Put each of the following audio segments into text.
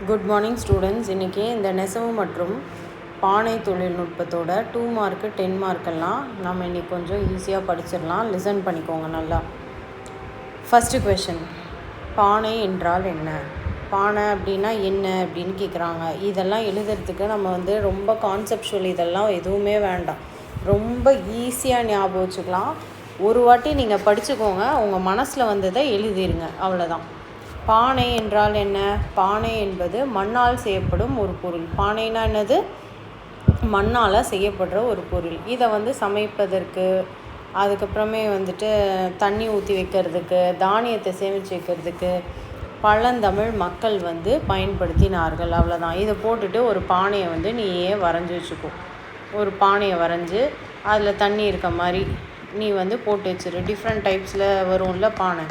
Good morning students. இன்றைக்கி இந்த நெசவு மற்றும் பானை தொழில்நுட்பத்தோட 2 மார்க்கு 10 மார்க்கெல்லாம் நம்ம இன்றைக்கி கொஞ்சம் ஈஸியாக படிச்சிடலாம். லிசன் பண்ணிக்கோங்க நல்லா. ஃபஸ்ட்டு கொஷின், பானை என்றால் என்ன? பானை அப்படின்னா என்ன அப்படின்னு கேட்குறாங்க. இதெல்லாம் எழுதுறதுக்கு நம்ம ரொம்ப கான்செப்ஷுவல் இதெல்லாம் எதுவுமே வேண்டாம், ரொம்ப ஈஸியாக ஞாபகம் வச்சுக்கலாம். ஒரு வாட்டி நீங்கள் படிச்சுக்கோங்க, உங்கள் மனசில் வந்ததை எழுதிருங்க, அவ்வளோதான். பானை என்றால் என்ன? பானை என்பது மண்ணால் செய்யப்படும் ஒரு பொருள். பானைனா என்னது? மண்ணால் செய்யப்படுற ஒரு பொருள். இதை சமைப்பதற்கு, அதுக்கப்புறமே தண்ணி ஊற்றி வைக்கிறதுக்கு, தானியத்தை சேமித்து வைக்கிறதுக்கு பழந்தமிழ் மக்கள் பயன்படுத்தினார்கள், அவ்வளோதான். இதை போட்டுட்டு ஒரு பானையை நீயே வரைஞ்சி வச்சுக்கோ. ஒரு பானையை வரைஞ்சி அதில் தண்ணி இருக்க மாதிரி நீ போட்டு வச்சிரு. டிஃப்ரெண்ட் டைப்ஸில் வரும்ல பானை,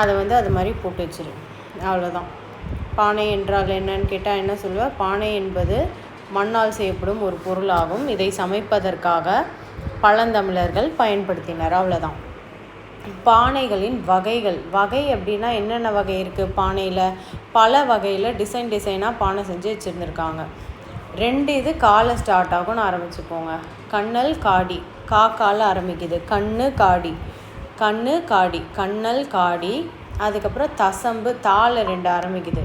அதை அது மாதிரி போட்டு வச்சிரு, அவ்வளோதான். பானை என்றால் என்னன்னு கேட்டால் என்ன சொல்லுவேன்? பானை என்பது மண்ணால் செய்யப்படும் ஒரு பொருளாகும். இதை சமைப்பதற்காக பழந்தமிழர்கள் பயன்படுத்தினர், அவ்வளோதான். பானைகளின் வகைகள். வகை அப்படின்னா என்னென்ன வகை இருக்குது பானையில்? பல வகையில் டிசைனாக பானை செஞ்சு வச்சுருந்துருக்காங்க. 2 இது காலை ஸ்டார்ட் ஆகும்னு ஆரம்பிச்சுக்கோங்க. கண்ணல் காடி, காக்கால ஆரம்பிக்குது. கண்ணு காடி, கண்ணு காடி, கண்ணல் காடி. அதுக்கப்புறம் தசம்பு, தாளை 2 ஆரம்பிக்குது.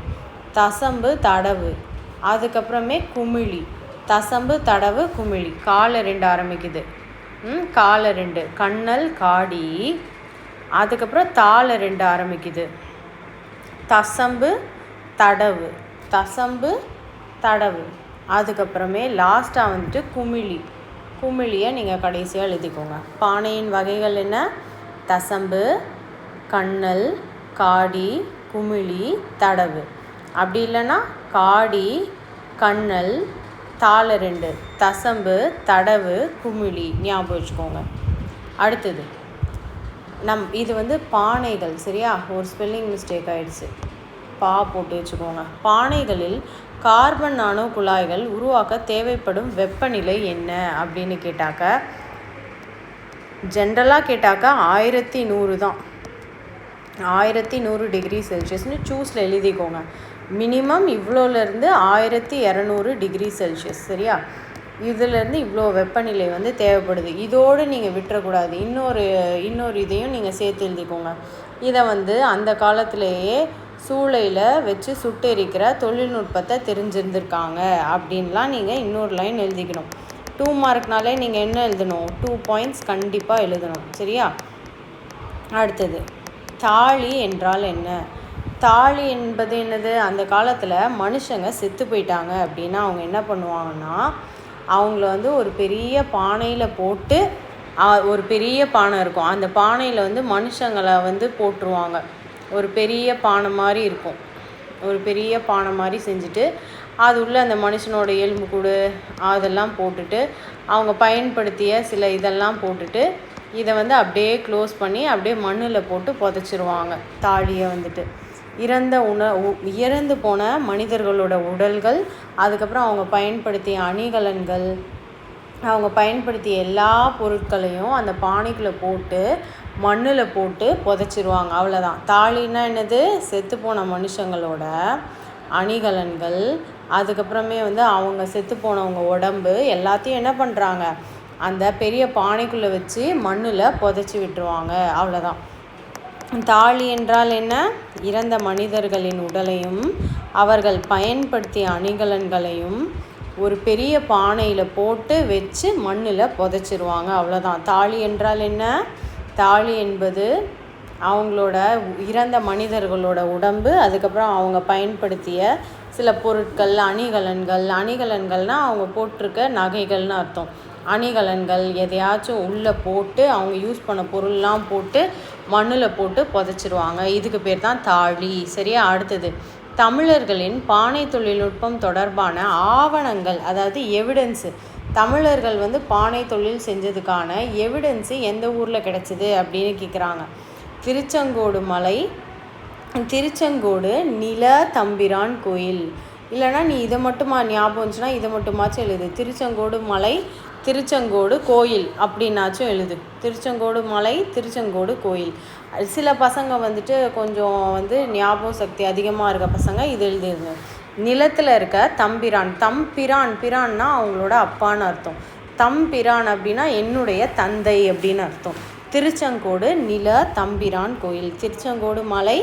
தசம்பு தடவு, அதுக்கப்புறமே குமிழி. தசம்பு தடவு குமிழி, காலை 2 ஆரம்பிக்குது. காலை 2, கண்ணல் காடி. அதுக்கப்புறம் தாளை 2 ஆரம்பிக்குது. தசம்பு தடவு, தசம்பு தடவு. அதுக்கப்புறமே லாஸ்ட்டாக குமிழி. குமிழியை நீங்கள் கடைசியாக எழுதிக்கோங்க. பானையின் வகைகள் என்ன? தசம்பு, கண்ணல், காடி, குமிழி, தடவு. அப்படி இல்லைன்னா காடி, கண்ணல், தாளை 2, தசம்பு, தடவு, குமிழி, ஞாபகம் வச்சுக்கோங்க. அடுத்தது இது பானைகள், சரியா? ஒரு ஸ்பெல்லிங் மிஸ்டேக் ஆகிடுச்சு, பா போட்டு வச்சுக்கோங்க. பானைகளில் கார்பன் நானோ குழாய்கள் உருவாக்க தேவைப்படும் வெப்பநிலை என்ன அப்படின்னு கேட்டாக்க, ஜென்ரலாக கேட்டாக்க 1100 தான். 1100 டிகிரி செல்சியஸ்னு சூஸில் எழுதிக்கோங்க. மினிமம் இவ்வளோலேருந்து 1200 டிகிரி செல்சியஸ், சரியா? இதிலேருந்து இவ்வளோ வெப்பநிலை தேவைப்படுது. இதோடு நீங்கள் விட்டுறக்கூடாது. இன்னொரு இதையும் நீங்கள் சேர்த்து எழுதிக்கோங்க. இதை அந்த காலத்திலேயே சூளையில் வச்சு சுட்டெரிக்கிற தொழில்நுட்பத்தை தெரிஞ்சிருந்துருக்காங்க அப்படின்லாம் நீங்கள் இன்னொரு லைன் எழுதிக்கணும். 2 மார்க்னாலே நீங்கள் என்ன எழுதணும்? 2 பாயிண்ட்ஸ் கண்டிப்பாக எழுதணும், சரியா? அடுத்தது, தாலி என்றால் என்ன? தாலி என்பது என்னது? அந்த காலத்தில் மனுஷங்க செத்து போயிட்டாங்க அப்படின்னா அவங்க என்ன பண்ணுவாங்கன்னா, அவங்கள ஒரு பெரிய பானையில் போட்டு, ஒரு பெரிய பானை இருக்கும், அந்த பானையில் மனுஷங்களை போட்டுருவாங்க. ஒரு பெரிய பானை மாதிரி இருக்கும், ஒரு பெரிய பானை மாதிரி செஞ்சுட்டு அது உள்ள அந்த மனுஷனோட எலும்புக்கூடு அதெல்லாம் போட்டுட்டு, அவங்க பயன்படுத்திய சில இதெல்லாம் போட்டுட்டு, இதை அப்படியே க்ளோஸ் பண்ணி அப்படியே மண்ணில் போட்டு புதைச்சிருவாங்க தாலியை. இறந்து போன மனிதர்களோட உடல்கள், அதுக்கப்புறம் அவங்க பயன்படுத்திய அணிகலன்கள், அவங்க பயன்படுத்திய எல்லா பொருட்களையும் அந்த பானைக்குள்ளே போட்டு மண்ணில் போட்டு புதைச்சிருவாங்க, அவ்வளோதான். தாலின்னா என்னது? செத்துப்போன மனுஷங்களோட அணிகலன்கள், அதுக்கப்புறமே அவங்க செத்து போனவங்க உடம்பு எல்லாத்தையும் என்ன பண்ணுறாங்க? அந்த பெரிய பானைக்குள்ளே வச்சு மண்ணில் புதைச்சி விட்டுருவாங்க, அவ்வளோதான். தாலி என்றால் என்ன? இறந்த மனிதர்களின் உடலையும் அவர்கள் பயன்படுத்திய அணிகலன்களையும் ஒரு பெரிய பானையில் போட்டு வச்சு மண்ணில் புதைச்சிருவாங்க, அவ்வளோதான். தாலி என்றால் என்ன? தாலி என்பது அவங்களோட இறந்த மனிதர்களோட உடம்பு, அதுக்கப்புறம் அவங்க பயன்படுத்திய சில பொருட்கள், அணிகலன்கள். அணிகலன்கள்னால் அவங்க போட்டிருக்க நகைகள்னு அர்த்தம். அணிகலன்கள் எதையாச்சும் உள்ளே போட்டு அவங்க யூஸ் பண்ண பொருள்லாம் போட்டு மண்ணில் போட்டு புதைச்சிருவாங்க, இதுக்கு பேர் தான் தாலி, சரியா? அடுத்தது, தமிழர்களின் பானை தொழில்நுட்பம் தொடர்பான ஆவணங்கள், அதாவது எவிடன்ஸு. தமிழர்கள் பானை தொழில் செஞ்சதுக்கான எவிடன்ஸு எந்த ஊரில் கிடச்சிது அப்படின்னு கேட்குறாங்க. திருச்செங்கோடு மலை, திருச்செங்கோடு நில தம்பிரான் கோயில். இல்லைனா நீ இதை மட்டுமா ஞாபகம் இருந்துச்சுன்னா இதை மட்டுமாச்சும் எழுது. திருச்செங்கோடு மலை, திருச்செங்கோடு கோயில் அப்படின்னாச்சும் எழுது. திருச்செங்கோடு மலை, திருச்செங்கோடு கோயில். சில பசங்க கொஞ்சம் ஞாபக சக்தி அதிகமாக இருக்க பசங்க இது எழுதிருங்க. நிலத்தில் இருக்க தம்பிரான். பிரான்னா அவங்களோட அப்பான்னு அர்த்தம். தம்பிரான் அப்படின்னா என்னுடைய தந்தை அப்படின்னு அர்த்தம். திருச்செங்கோடு நில தம்பிரான் கோயில். திருச்செங்கோடு மலை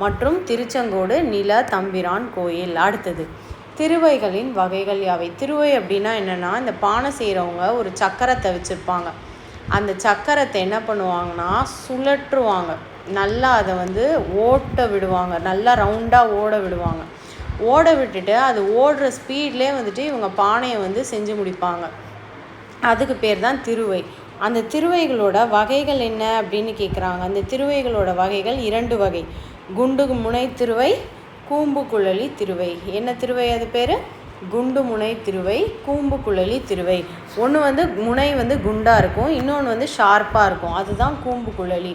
மற்றும் திருச்செங்கோடு நில தம்பிரான் கோயில். அடுத்தது திருவைகளின் வகைகள் யாவை? திருவை அப்படின்னா என்னென்னா, இந்த பானை செய்கிறவங்க ஒரு சக்கரத்தை வச்சுருப்பாங்க. அந்த சக்கரத்தை என்ன பண்ணுவாங்கன்னா சுழற்றுவாங்க, நல்லா அதை ஓட்ட விடுவாங்க, நல்லா ரவுண்டாக ஓட விடுவாங்க. ஓட விட்டுட்டு அது ஓடுற ஸ்பீட்லேயே இவங்க பானையை செஞ்சு முடிப்பாங்க. அதுக்கு பேர் தான் திருவை. அந்த திருவைகளோட வகைகள் என்ன அப்படின்னு கேட்குறாங்க. அந்த திருவைகளோட வகைகள் 2 வகை. குண்டு முனை திருவை, கூம்பு குழலி திருவை. என்ன திருவை அது பேர்? குண்டு முனை திருவை, கூம்பு குழலி திருவை. ஒன்று முனை குண்டாக இருக்கும், இன்னொன்று ஷார்ப்பாக இருக்கும், அதுதான் கூம்பு குழலி.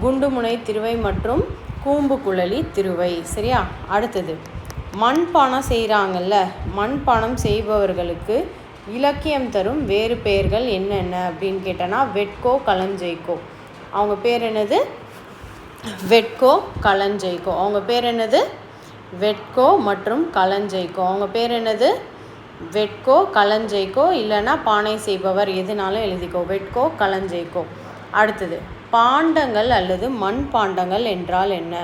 குண்டு முனை திருவை மற்றும் கூம்பு குழலி திருவை. சரியா? அடுத்தது மண்பானம் செய்கிறாங்கல்ல, மண்பானம் செய்பவர்களுக்கு இலக்கியம் தரும் வேறு பெயர்கள் என்னென்ன அப்படின்னு கேட்டோன்னா, வெட்கோ களஞ்செய்கோ. அவங்க பேர் என்னது? வெட்கோ களஞ்செய்கோ. அவங்க பேர் என்னது? வெட்கோ மற்றும் களஞ்செய்கோ. அவங்க பேர் என்னது? வெட்கோ களஞ்செய்கோ. இல்லைன்னா பானை செய்பவர், எதுனாலும் எழுதிக்கோ, வெட்கோ களஞ்செய்கோ. அடுத்தது பாண்டங்கள் அல்லது மண் பாண்டங்கள் என்றால் என்ன?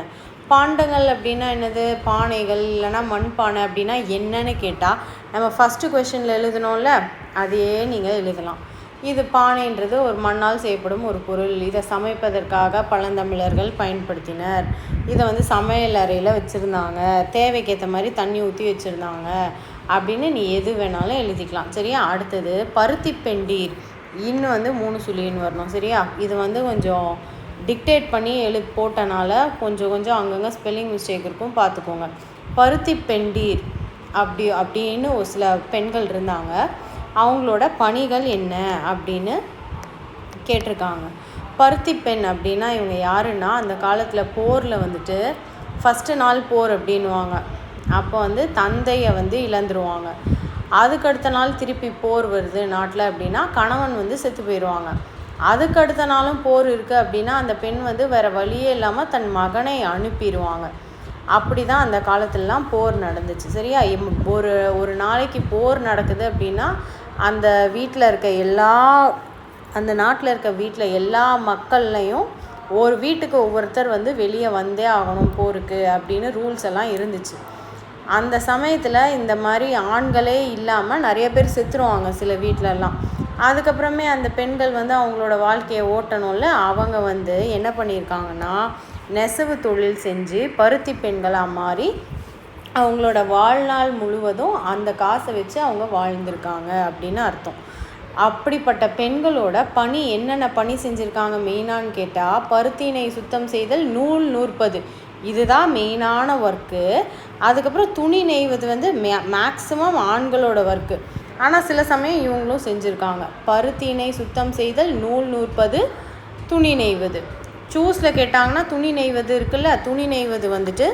பாண்டங்கள் அப்படின்னா என்னது? பானைகள் இல்லைனா மண்பானை அப்படின்னா என்னன்னு கேட்டால் நம்ம ஃபஸ்ட்டு கொஷனில் எழுதணும்ல, அதையே நீங்கள் எழுதலாம். இது பானைன்றது ஒரு மண்ணால் செய்யப்படும் ஒரு பொருள். இதை சமைப்பதற்காக பழந்தமிழர்கள் பயன்படுத்தினர். இதை சமையல் அறையில் வச்சுருந்தாங்க, தேவைக்கேற்ற மாதிரி தண்ணி ஊற்றி வச்சுருந்தாங்க அப்படின்னு நீ எது வேணாலும் எழுதிக்கலாம். சரியா? அடுத்தது பருத்தி பெண்டீர். இன்னும் 3 சுழின்னு வரணும். சரியா? இது கொஞ்சம் டிக்டேட் பண்ணி போட்டனால கொஞ்சம் அங்கங்கே ஸ்பெல்லிங் மிஸ்டேக் இருக்கும், பார்த்துக்கோங்க. பருத்தி பெண்டீர் அப்படின்னு ஒரு சில பெண்கள் இருந்தாங்க. அவங்களோட பணிகள் என்ன அப்படின்னு கேட்டிருக்காங்க. பருத்தி பெண் அப்படின்னா இவங்க யாருன்னா, அந்த காலத்தில் போரில் ஃபஸ்ட்டு நாள் போர் அப்படின்வாங்க. அப்போ தந்தையை இழந்துருவாங்க. அதுக்கடுத்த நாள் திருப்பி போர் வருது நாட்டில் அப்படின்னா கணவன் செத்து போயிடுவாங்க. அதுக்கடுத்த நாளும் போர் இருக்குது அப்படின்னா அந்த பெண் வேறு வழியே இல்லாமல் தன் மகனை அனுப்பிடுவாங்க. அப்படி தான் அந்த காலத்துலலாம் போர் நடந்துச்சு. சரியா? ஒரு நாளைக்கு போர் நடக்குது அப்படின்னா அந்த வீட்டில் இருக்க அந்த நாட்டில் இருக்க வீட்டில் எல்லா மக்கள்லையும் ஒரு வீட்டுக்கு ஒவ்வொருத்தர் வெளியே வந்தே ஆகணும் போருக்கு அப்படின்னு ரூல்ஸ் எல்லாம் இருந்துச்சு. அந்த சமயத்தில் இந்த மாதிரி ஆண்களே இல்லாமல் நிறைய பேர் செத்துருவாங்க சில வீட்டிலலாம். அதுக்கப்புறமே அந்த பெண்கள் அவங்களோட வாழ்க்கையை ஓட்டணும்ல, அவங்க என்ன பண்ணியிருக்காங்கன்னா நெசவு தொழில் செஞ்சு பருத்தி பெண்களாக மாறி அவங்களோட வாழ்நாள் முழுவதும் அந்த காசை வச்சு அவங்க வாழ்ந்திருக்காங்க அப்படின்னு அர்த்தம். அப்படிப்பட்ட பெண்களோட பணி என்னென்ன பணி செஞ்சுருக்காங்க மெயினான்னு கேட்டால், பருத்தினை சுத்தம் செய்தல், நூல் நூற்பது, இதுதான் மெயினான ஒர்க்கு. அதுக்கப்புறம் துணி நெய்வது மேக்ஸிமம் ஆண்களோட ஒர்க்கு. ஆனால் சில சமயம் இவங்களும் செஞ்சுருக்காங்க. பருத்தினை சுத்தம் செய்தல், நூல் நூற்பது, துணி நெய்வது. சூஸில் கேட்டாங்கன்னா துணி நெய்வது இருக்குல்ல, துணி நெய்வது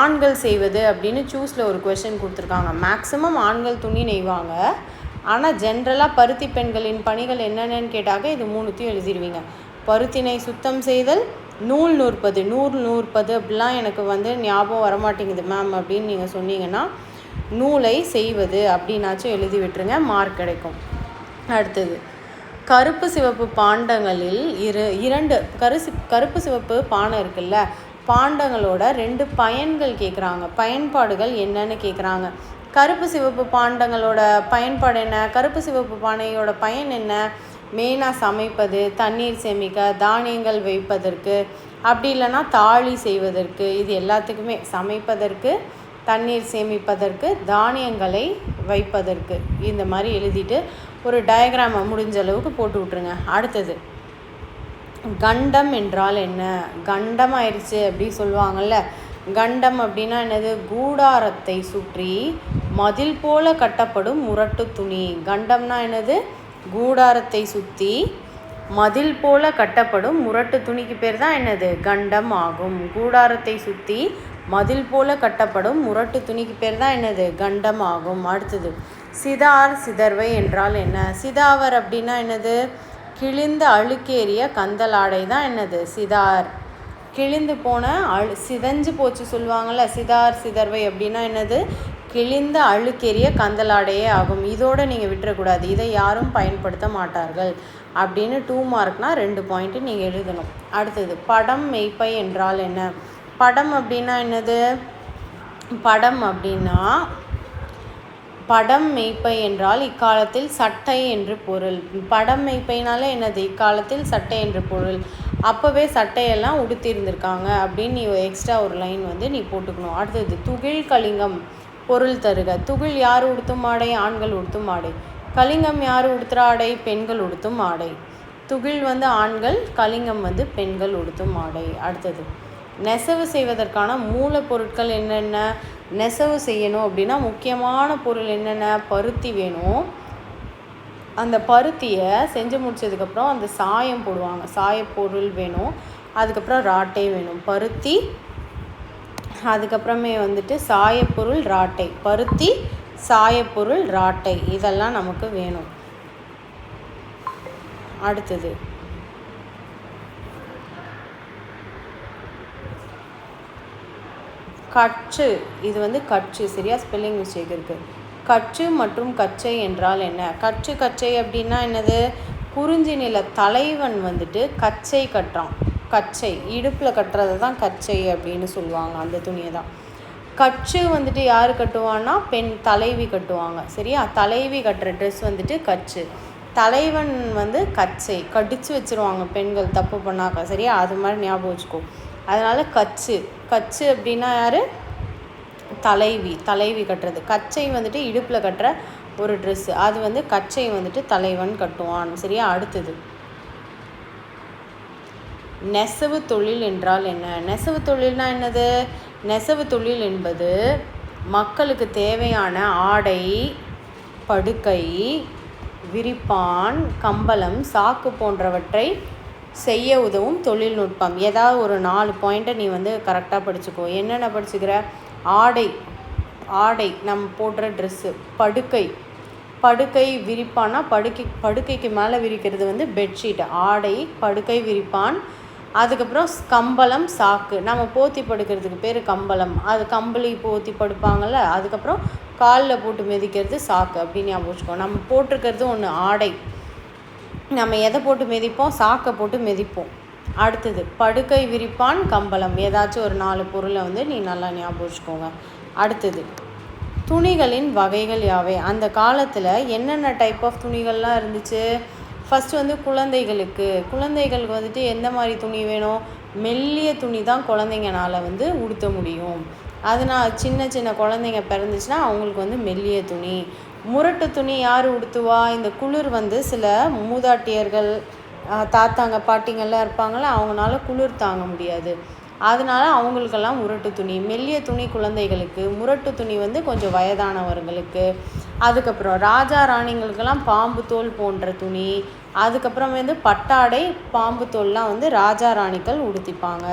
ஆண்கள் செய்வது அப்படின்னு சூஸில் ஒரு கொஷின் கொடுத்துருக்காங்க. மேக்ஸிமம் ஆண்கள் துணி நெய்வாங்க. ஆனால் ஜென்ரலாக பருத்தி பெண்களின் பணிகள் என்னென்னு கேட்டாக்க இது 3த்தையும் எழுதிடுவீங்க. பருத்தினை சுத்தம் செய்தல், நூல் நூற்பது அப்படிலாம் எனக்கு ஞாபகம் வரமாட்டேங்குது மேம் அப்படின்னு நீங்கள் சொன்னீங்கன்னா நூலை செய்வது அப்படின்னாச்சும் எழுதி விட்டுருங்க, மார்க் கிடைக்கும். அடுத்தது கருப்பு சிவப்பு பாண்டங்களில் 2 கருப்பு சிவப்பு பானை இருக்குல்ல, பாண்டங்களோட 2 பயன்கள் கேட்குறாங்க. பயன்பாடுகள் என்னன்னு கேட்குறாங்க. கருப்பு சிவப்பு பாண்டங்களோட பயன்பாடு என்ன? கருப்பு சிவப்பு பானையோட பயன் என்ன? மெயினாக சமைப்பது, தண்ணீர் சேமிக்க, தானியங்கள் வைப்பதற்கு, அப்படி இல்லைன்னா தாளி செய்வதற்கு, இது எல்லாத்துக்குமே சமைப்பதற்கு, தண்ணீர் சேமிப்பதற்கு, தானியங்களை வைப்பதற்கு, இந்த மாதிரி எழுதிட்டு ஒரு டயக்ராமை முடிஞ்ச அளவுக்கு போட்டு விட்ருங்க. அடுத்தது கண்டம் என்றால் என்ன? கண்டம் ஆயிடுச்சு அப்படி சொல்லுவாங்கள்ல. கண்டம் அப்படின்னா என்னது? கூடாரத்தை சுற்றி மதில் போல கட்டப்படும் முரட்டு துணி. கண்டம்னா என்னது? கூடாரத்தை சுற்றி மதில் போல கட்டப்படும் முரட்டு துணிக்கு பேர் தான் என்னது? கண்டம் ஆகும். கூடாரத்தை சுற்றி மதில் போல கட்டப்படும் முரட்டு துணிக்கு பேர் தான் என்னது? கண்டம் ஆகும். அடுத்தது சிதார் சிதர்வை என்றால் என்ன? சிதாவர் அப்படின்னா என்னது? கிழிந்த அழுக்கேறிய கந்தலாடை தான் என்னது? சிதார். கிழிந்து போன சிதைஞ்சு போச்சு சொல்லுவாங்கள்ல, சிதார் சிதர்வை அப்படின்னா என்னது? கிழிந்த அழுக்கெரிய கந்தலாடையே ஆகும். இதோடு நீங்கள் விட்டுறக்கூடாது, இதை யாரும் பயன்படுத்த மாட்டார்கள் அப்படின்னு 2 மார்க்னால் 2 பாயிண்ட்டு நீங்கள் எழுதணும். அடுத்தது படம் மெய்ப்பை என்றால் என்ன? படம் அப்படின்னா என்னது? படம் மெய்ப்பை என்றால் இக்காலத்தில் சட்டை என்று பொருள். படம் மெய்ப்பைனாலே என்னது? இக்காலத்தில் சட்டை என்று பொருள். அப்போவே சட்டையெல்லாம் உடுத்தியிருந்திருக்காங்க அப்படின்னு நீ எக்ஸ்ட்ரா ஒரு லைன் நீ போட்டுக்கணும். அடுத்தது துகில் கலிங்கம் பொருள் தருக. துகில் யார் உடுத்தும் ஆடை? ஆண்கள் உடுத்தும் ஆடை. கலிங்கம் யார் உடுத்துகிற ஆடை? பெண்கள் உடுத்தும் ஆடை. துகில் ஆண்கள், கலிங்கம் பெண்கள் உடுத்தும் ஆடை. அடுத்தது நெசவு செய்வதற்கான மூலப்பொருட்கள் என்னென்ன? நெசவு செய்யணும் அப்படின்னா முக்கியமான பொருள் என்னென்ன? பருத்தி வேணும். அந்த பருத்தியை செஞ்சு முடிச்சதுக்கப்புறம் அந்த சாயம் போடுவாங்க, சாயப்பொருள் வேணும். அதுக்கப்புறம் ராட்டை வேணும். பருத்தி, அதுக்கப்புறமே சாயப்பொருள், ராட்டை. பருத்தி, சாயப்பொருள், ராட்டை, இதெல்லாம் நமக்கு வேணும். அடுத்தது கச்சு. இது கச்சு, சரியா? ஸ்பெல்லிங் மிஸ்டேக் இருக்குது. கச்சு மற்றும் கச்சை என்றால் என்ன? கச்சு கச்சை அப்படின்னா என்னது? குறிஞ்சி நில தலைவன் கச்சை கட்டுறான். கச்சை இடுப்பில் கட்டுறது தான் கச்சை அப்படின்னு சொல்லுவாங்க. அந்த துணியை தான் கச்சு யார் கட்டுவான்னா பெண் தலைவி கட்டுவாங்க, சரியா? தலைவி கட்டுற ட்ரெஸ் கச்சு. தலைவன் கச்சை கடிச்சு வச்சுருவாங்க பெண்கள் தப்பு பண்ணாக்கா, சரியா? அது மாதிரி ஞாபகம் வச்சுக்கோ. அதனால் கச்சு. கச்சு அப்படின்னா யார்? தலைவி. தலைவி கட்டுறது. கச்சை இடுப்பில் கட்டுற ஒரு ட்ரெஸ்ஸு, அது கச்சை தலைவன் கட்டுவான், சரியா? அடுத்தது நெசவு தொழில் என்றால் என்ன? நெசவு தொழில்னா என்னது? நெசவு தொழில் என்பது மக்களுக்கு தேவையான ஆடை, படுக்கை, விரிப்பான், கம்பளம், சாக்கு போன்றவற்றை செய்ய உதவும் தொழில்நுட்பம். ஏதாவது ஒரு 4 பாயிண்ட்டை நீ கரெக்டாக படிச்சுக்கோ. என்னென்ன படிச்சுக்கிற? ஆடை நம்ம போடுற ட்ரெஸ்ஸு. படுக்கை விரிப்பான்னா படுக்கைக்கு மேலே விரிக்கிறது பெட்ஷீட். ஆடை, படுக்கை, விரிப்பான். அதுக்கப்புறம் கம்பளம், சாக்கு. நம்ம போத்தி படுக்கிறதுக்கு பேர் கம்பளம். அது கம்பளி போத்தி படுப்பாங்கள்ல. அதுக்கப்புறம் காலில் போட்டு மிதிக்கிறது சாக்கு அப்படின்னு ஞாபகம் வச்சுக்கோ. நம்ம போட்டிருக்கிறது ஒன்று ஆடை. நம்ம எதை போட்டு மிதிப்போம்? சாக்கை போட்டு மிதிப்போம். அடுத்தது படுக்கை, விரிப்பான், கம்பளம். ஏதாச்சும் ஒரு 4 பொருளை நீ நல்லா ஞாபகம் வச்சுக்கோங்க. அடுத்தது துணிகளின் வகைகள் யாவை? அந்த காலத்தில் என்னென்ன டைப் ஆஃப் துணிகள்லாம் இருந்துச்சு? ஃபஸ்ட்டு குழந்தைகளுக்கு எந்த மாதிரி துணி வேணும்? மெல்லிய துணி தான் குழந்தைங்கனால உடுத்த முடியும். அதனால் சின்ன குழந்தைங்க பிறந்துச்சுன்னா அவங்களுக்கு மெல்லிய துணி. முரட்டு துணி யார் உடுத்துவா? இந்த குளிர் சில மூதாட்டியர்கள், தாத்தாங்க, பாட்டிங்கள்லாம் இருப்பாங்கள, அவங்களால குளிர் தாங்க முடியாது. அதனால் அவங்களுக்கெல்லாம் முரட்டு துணி. மெல்லிய துணி குழந்தைகளுக்கு, முரட்டு துணி கொஞ்சம் வயதானவர்களுக்கு. அதுக்கப்புறம் ராஜா ராணிங்களுக்கெல்லாம் பாம்பு தோல் போன்ற துணி. அதுக்கப்புறம் பட்டாடை, பாம்பு தோல்லாம் ராஜா ராணிகள் உடுத்திப்பாங்க.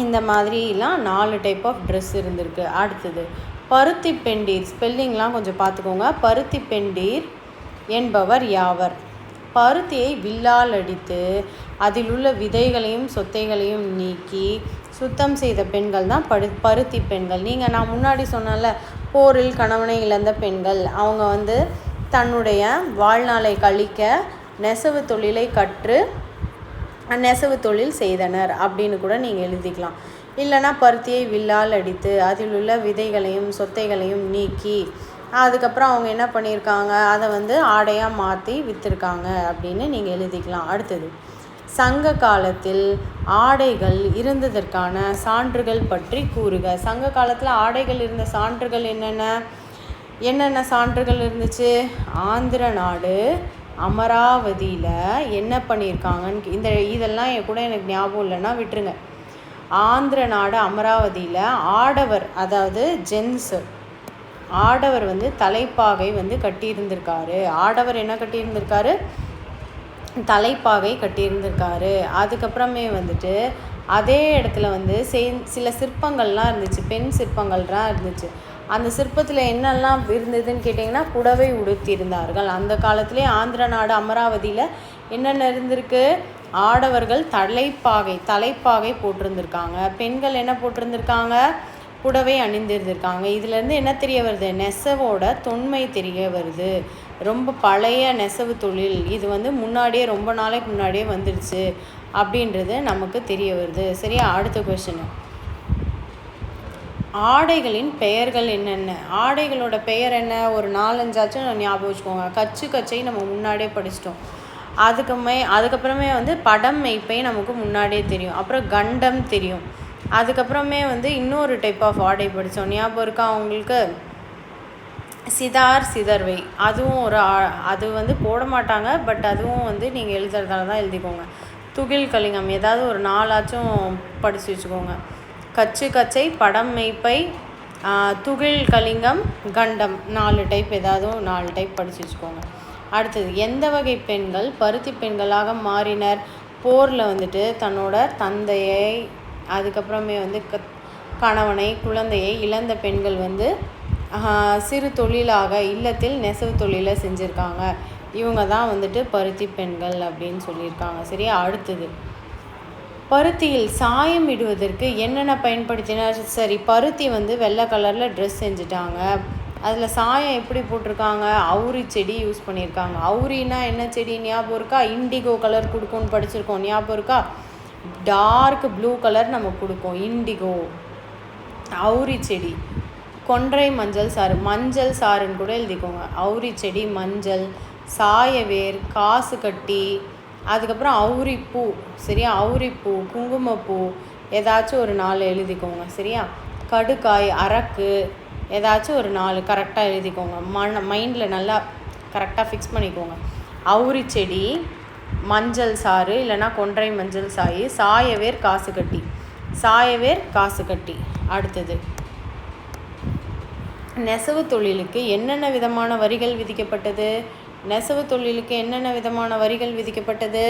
இந்த மாதிரிலாம் 4 டைப் ஆஃப் ட்ரெஸ் இருந்திருக்கு. அடுத்தது பருத்தி பெண்டீர். ஸ்பெல்லிங்லாம் கொஞ்சம் பார்த்துக்கோங்க. பருத்தி பெண்டீர் என்பவர் யாவர்? பருத்தியை வில்லால் அடித்து அதில் உள்ள விதைகளையும் சொத்தைகளையும் நீக்கி சுத்தம் செய்த பெண்கள் தான் பருத்தி பெண்கள். நான் முன்னாடி சொன்னேன்ல, போரில் கணவனை இழந்த பெண்கள், அவங்க தன்னுடைய வாழ்நாளை கழிக்க நெசவு தொழிலை கற்று நெசவு தொழில் செய்தனர் அப்படின்னு கூட நீங்கள் எழுதிக்கலாம். இல்லைனா பருத்தியை வில்லால் அடித்து அதில் உள்ள விதைகளையும் சொத்தைகளையும் நீக்கி அதுக்கப்புறம் அவங்க என்ன பண்ணியிருக்காங்க? அதை ஆடையாக மாற்றி விற்றுருக்காங்க அப்படின்னு நீங்கள் எழுதிக்கலாம். அடுத்தது சங்க காலத்தில் ஆடைகள் இருந்ததற்கான சான்றுகள் பற்றி கூறுக. சங்க காலத்தில் ஆடைகள் இருந்த சான்றுகள் என்னென்ன சான்றுகள் இருந்துச்சு? ஆந்திர நாடு அமராவதியில் என்ன பண்ணியிருக்காங்கன்னு இதெல்லாம் கூட எனக்கு ஞாபகம் இல்லைன்னா விட்டுருங்க. ஆந்திர நாடு அமராவதியில் ஆடவர், அதாவது ஜென்ஸு ஆடவர் தலைப்பாகை கட்டியிருந்திருக்காரு. ஆடவர் என்ன கட்டியிருந்திருக்காரு? தலைப்பாகை கட்டியிருந்திருக்காரு. அதுக்கப்புறமே அதே இடத்துல சில சிற்பங்கள்லாம் இருந்துச்சு, பெண் சிற்பங்கள்லாம் இருந்துச்சு. அந்த சிற்பத்தில் என்னெல்லாம் இருந்ததுன்னு கேட்டிங்கன்னா, புடவை உடுத்தியிருந்தார்கள். அந்த காலத்திலே ஆந்திர நாடு அமராவதியில் என்னென்ன இருந்திருக்கு? ஆடவர்கள் தலைப்பாகை போட்டிருந்திருக்காங்க. பெண்கள் என்ன போட்டிருந்திருக்காங்க? புடவை அணிந்திருந்திருக்காங்க. இதுலேருந்து என்ன தெரிய வருது? நெசவோட தொன்மை தெரிய வருது. ரொம்ப பழைய நெசவு தொழில் இது வந்து முன்னாடியே ரொம்ப நாளைக்கு முன்னாடியே வந்துடுச்சு அப்படின்றது நமக்கு தெரிய வருது. சரியா? அடுத்த கொஷின், ஆடைகளின் பெயர்கள் என்னென்ன? ஆடைகளோட பெயர் என்ன? ஒரு 4-5 ஞாபகம் வச்சுக்கோங்க. கச்சு கச்சை நம்ம முன்னாடியே படிச்சிட்டோம். அதுக்கப்புறமே வந்து படம் மெய்ப்பை நமக்கு முன்னாடியே தெரியும். அப்புறம் கண்டம் தெரியும். அதுக்கப்புறமே வந்து இன்னொரு டைப் ஆஃப் ஆடை படித்தோம். ஞாபகம் இருக்கா அவங்களுக்கு? சிதார் சிதர்வை. அதுவும் அது வந்து போட மாட்டாங்க. பட் அதுவும் வந்து நீங்கள் எழுதுறதால தான் எழுதிக்கோங்க. துகில் கலிங்கம் ஏதாவது ஒரு 4 படித்து வச்சுக்கோங்க. கச்சு கச்சை, படம் மெய்ப்பை, துகில் கலிங்கம், கண்டம் 4 டைப், ஏதாவது 4 டைப் படித்து வச்சுக்கோங்க. அடுத்தது, எந்த வகை பெண்கள் பருத்தி பெண்களாக மாறினர்? போரில் வந்துட்டு தன்னோட தந்தையை, அதுக்கப்புறமே வந்து கணவனை, குழந்தையை இழந்த பெண்கள் வந்து சிறு தொழிலாக இல்லத்தில் நெசவு தொழிலை செஞ்சுருக்காங்க. இவங்க தான் வந்துட்டு பருத்தி பெண்கள் அப்படின்னு சொல்லியிருக்காங்க. சரியா? அடுத்தது, பருத்தியில் சாயம் இடுவதற்கு என்னென்ன பயன்படுத்தினார்? சரி, பருத்தி வந்து வெள்ளை கலரில் ட்ரெஸ் செஞ்சுட்டாங்க. அதில் சாயம் எப்படி போட்டிருக்காங்க? அவுரி செடி யூஸ் பண்ணியிருக்காங்க. அவுரினா என்ன செடி ஞாபகம் இருக்கா? இண்டிகோ கலர் கொடுக்கும்னு படிச்சிருக்கோம். ஞாபகம் இருக்கா? டார்க் ப்ளூ கலர் நம்ம கொடுப்போம், இண்டிகோ. அவுரி செடி. கொன்றை மஞ்சள் சாறு, மஞ்சள் சாறுன்னு கூட எழுதிக்கோங்க. அவுரி செடி, மஞ்சள், சாயவேர், காசு கட்டி, அதுக்கப்புறம் அவுரிப்பூ. சரியா? அவுரிப்பூ, குங்குமப்பூ, ஏதாச்சும் ஒரு 4 எழுதிக்கோங்க. சரியா? கடுக்காய், அரக்கு, ஏதாச்சும் ஒரு 4 கரெக்டாக எழுதிக்கோங்க. மைண்டில் நல்லா கரெக்டாக ஃபிக்ஸ் பண்ணிக்கோங்க. அவுரி செடி, மஞ்சள் சாறு இல்லைனா கொன்றை மஞ்சள் சாயி, சாயவேர், காசு கட்டி. சாயவேர், காசு கட்டி. அடுத்தது, நெசவு தொழிலுக்கு என்னென்ன விதமான வரிகள் விதிக்கப்பட்டது? நெசவு தொழிலுக்கு என்னென்ன விதமான வரிகள் விதிக்கப்பட்டது?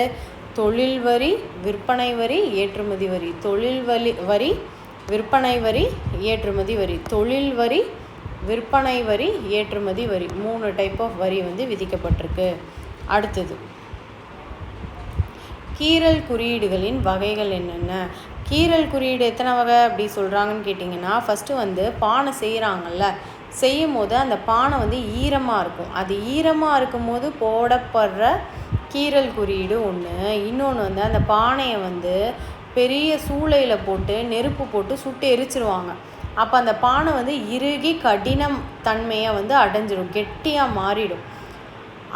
தொழில் வரி, விற்பனை வரி, ஏற்றுமதி வரி. தொழில் வரி, விற்பனை வரி, ஏற்றுமதி வரி. தொழில் வரி, விற்பனை வரி, ஏற்றுமதி வரி. 3 டைப் ஆஃப் வரி வந்து விதிக்கப்பட்டிருக்கு. அடுத்தது, கீறல் குறியீடுகளின் வகைகள் என்னென்ன? கீறல் குறியீடு எத்தனை வகை அப்படி சொல்கிறாங்கன்னு கேட்டிங்கன்னா, ஃபஸ்ட்டு வந்து பானை செய்கிறாங்கல்ல, செய்யும் போது அந்த பானை வந்து ஈரமாக இருக்கும். அது ஈரமாக இருக்கும் போது போடப்படுற கீறல் குறியீடு ஒன்று. இன்னொன்று வந்து அந்த பானையை வந்து பெரிய சூளையில் போட்டு நெருப்பு போட்டு சுட்டு எரிச்சிருவாங்க. அப்போ அந்த பானை வந்து இறுகி கடினம் தன்மையை வந்து அடைஞ்சிடும், கெட்டியாக மாறிடும்.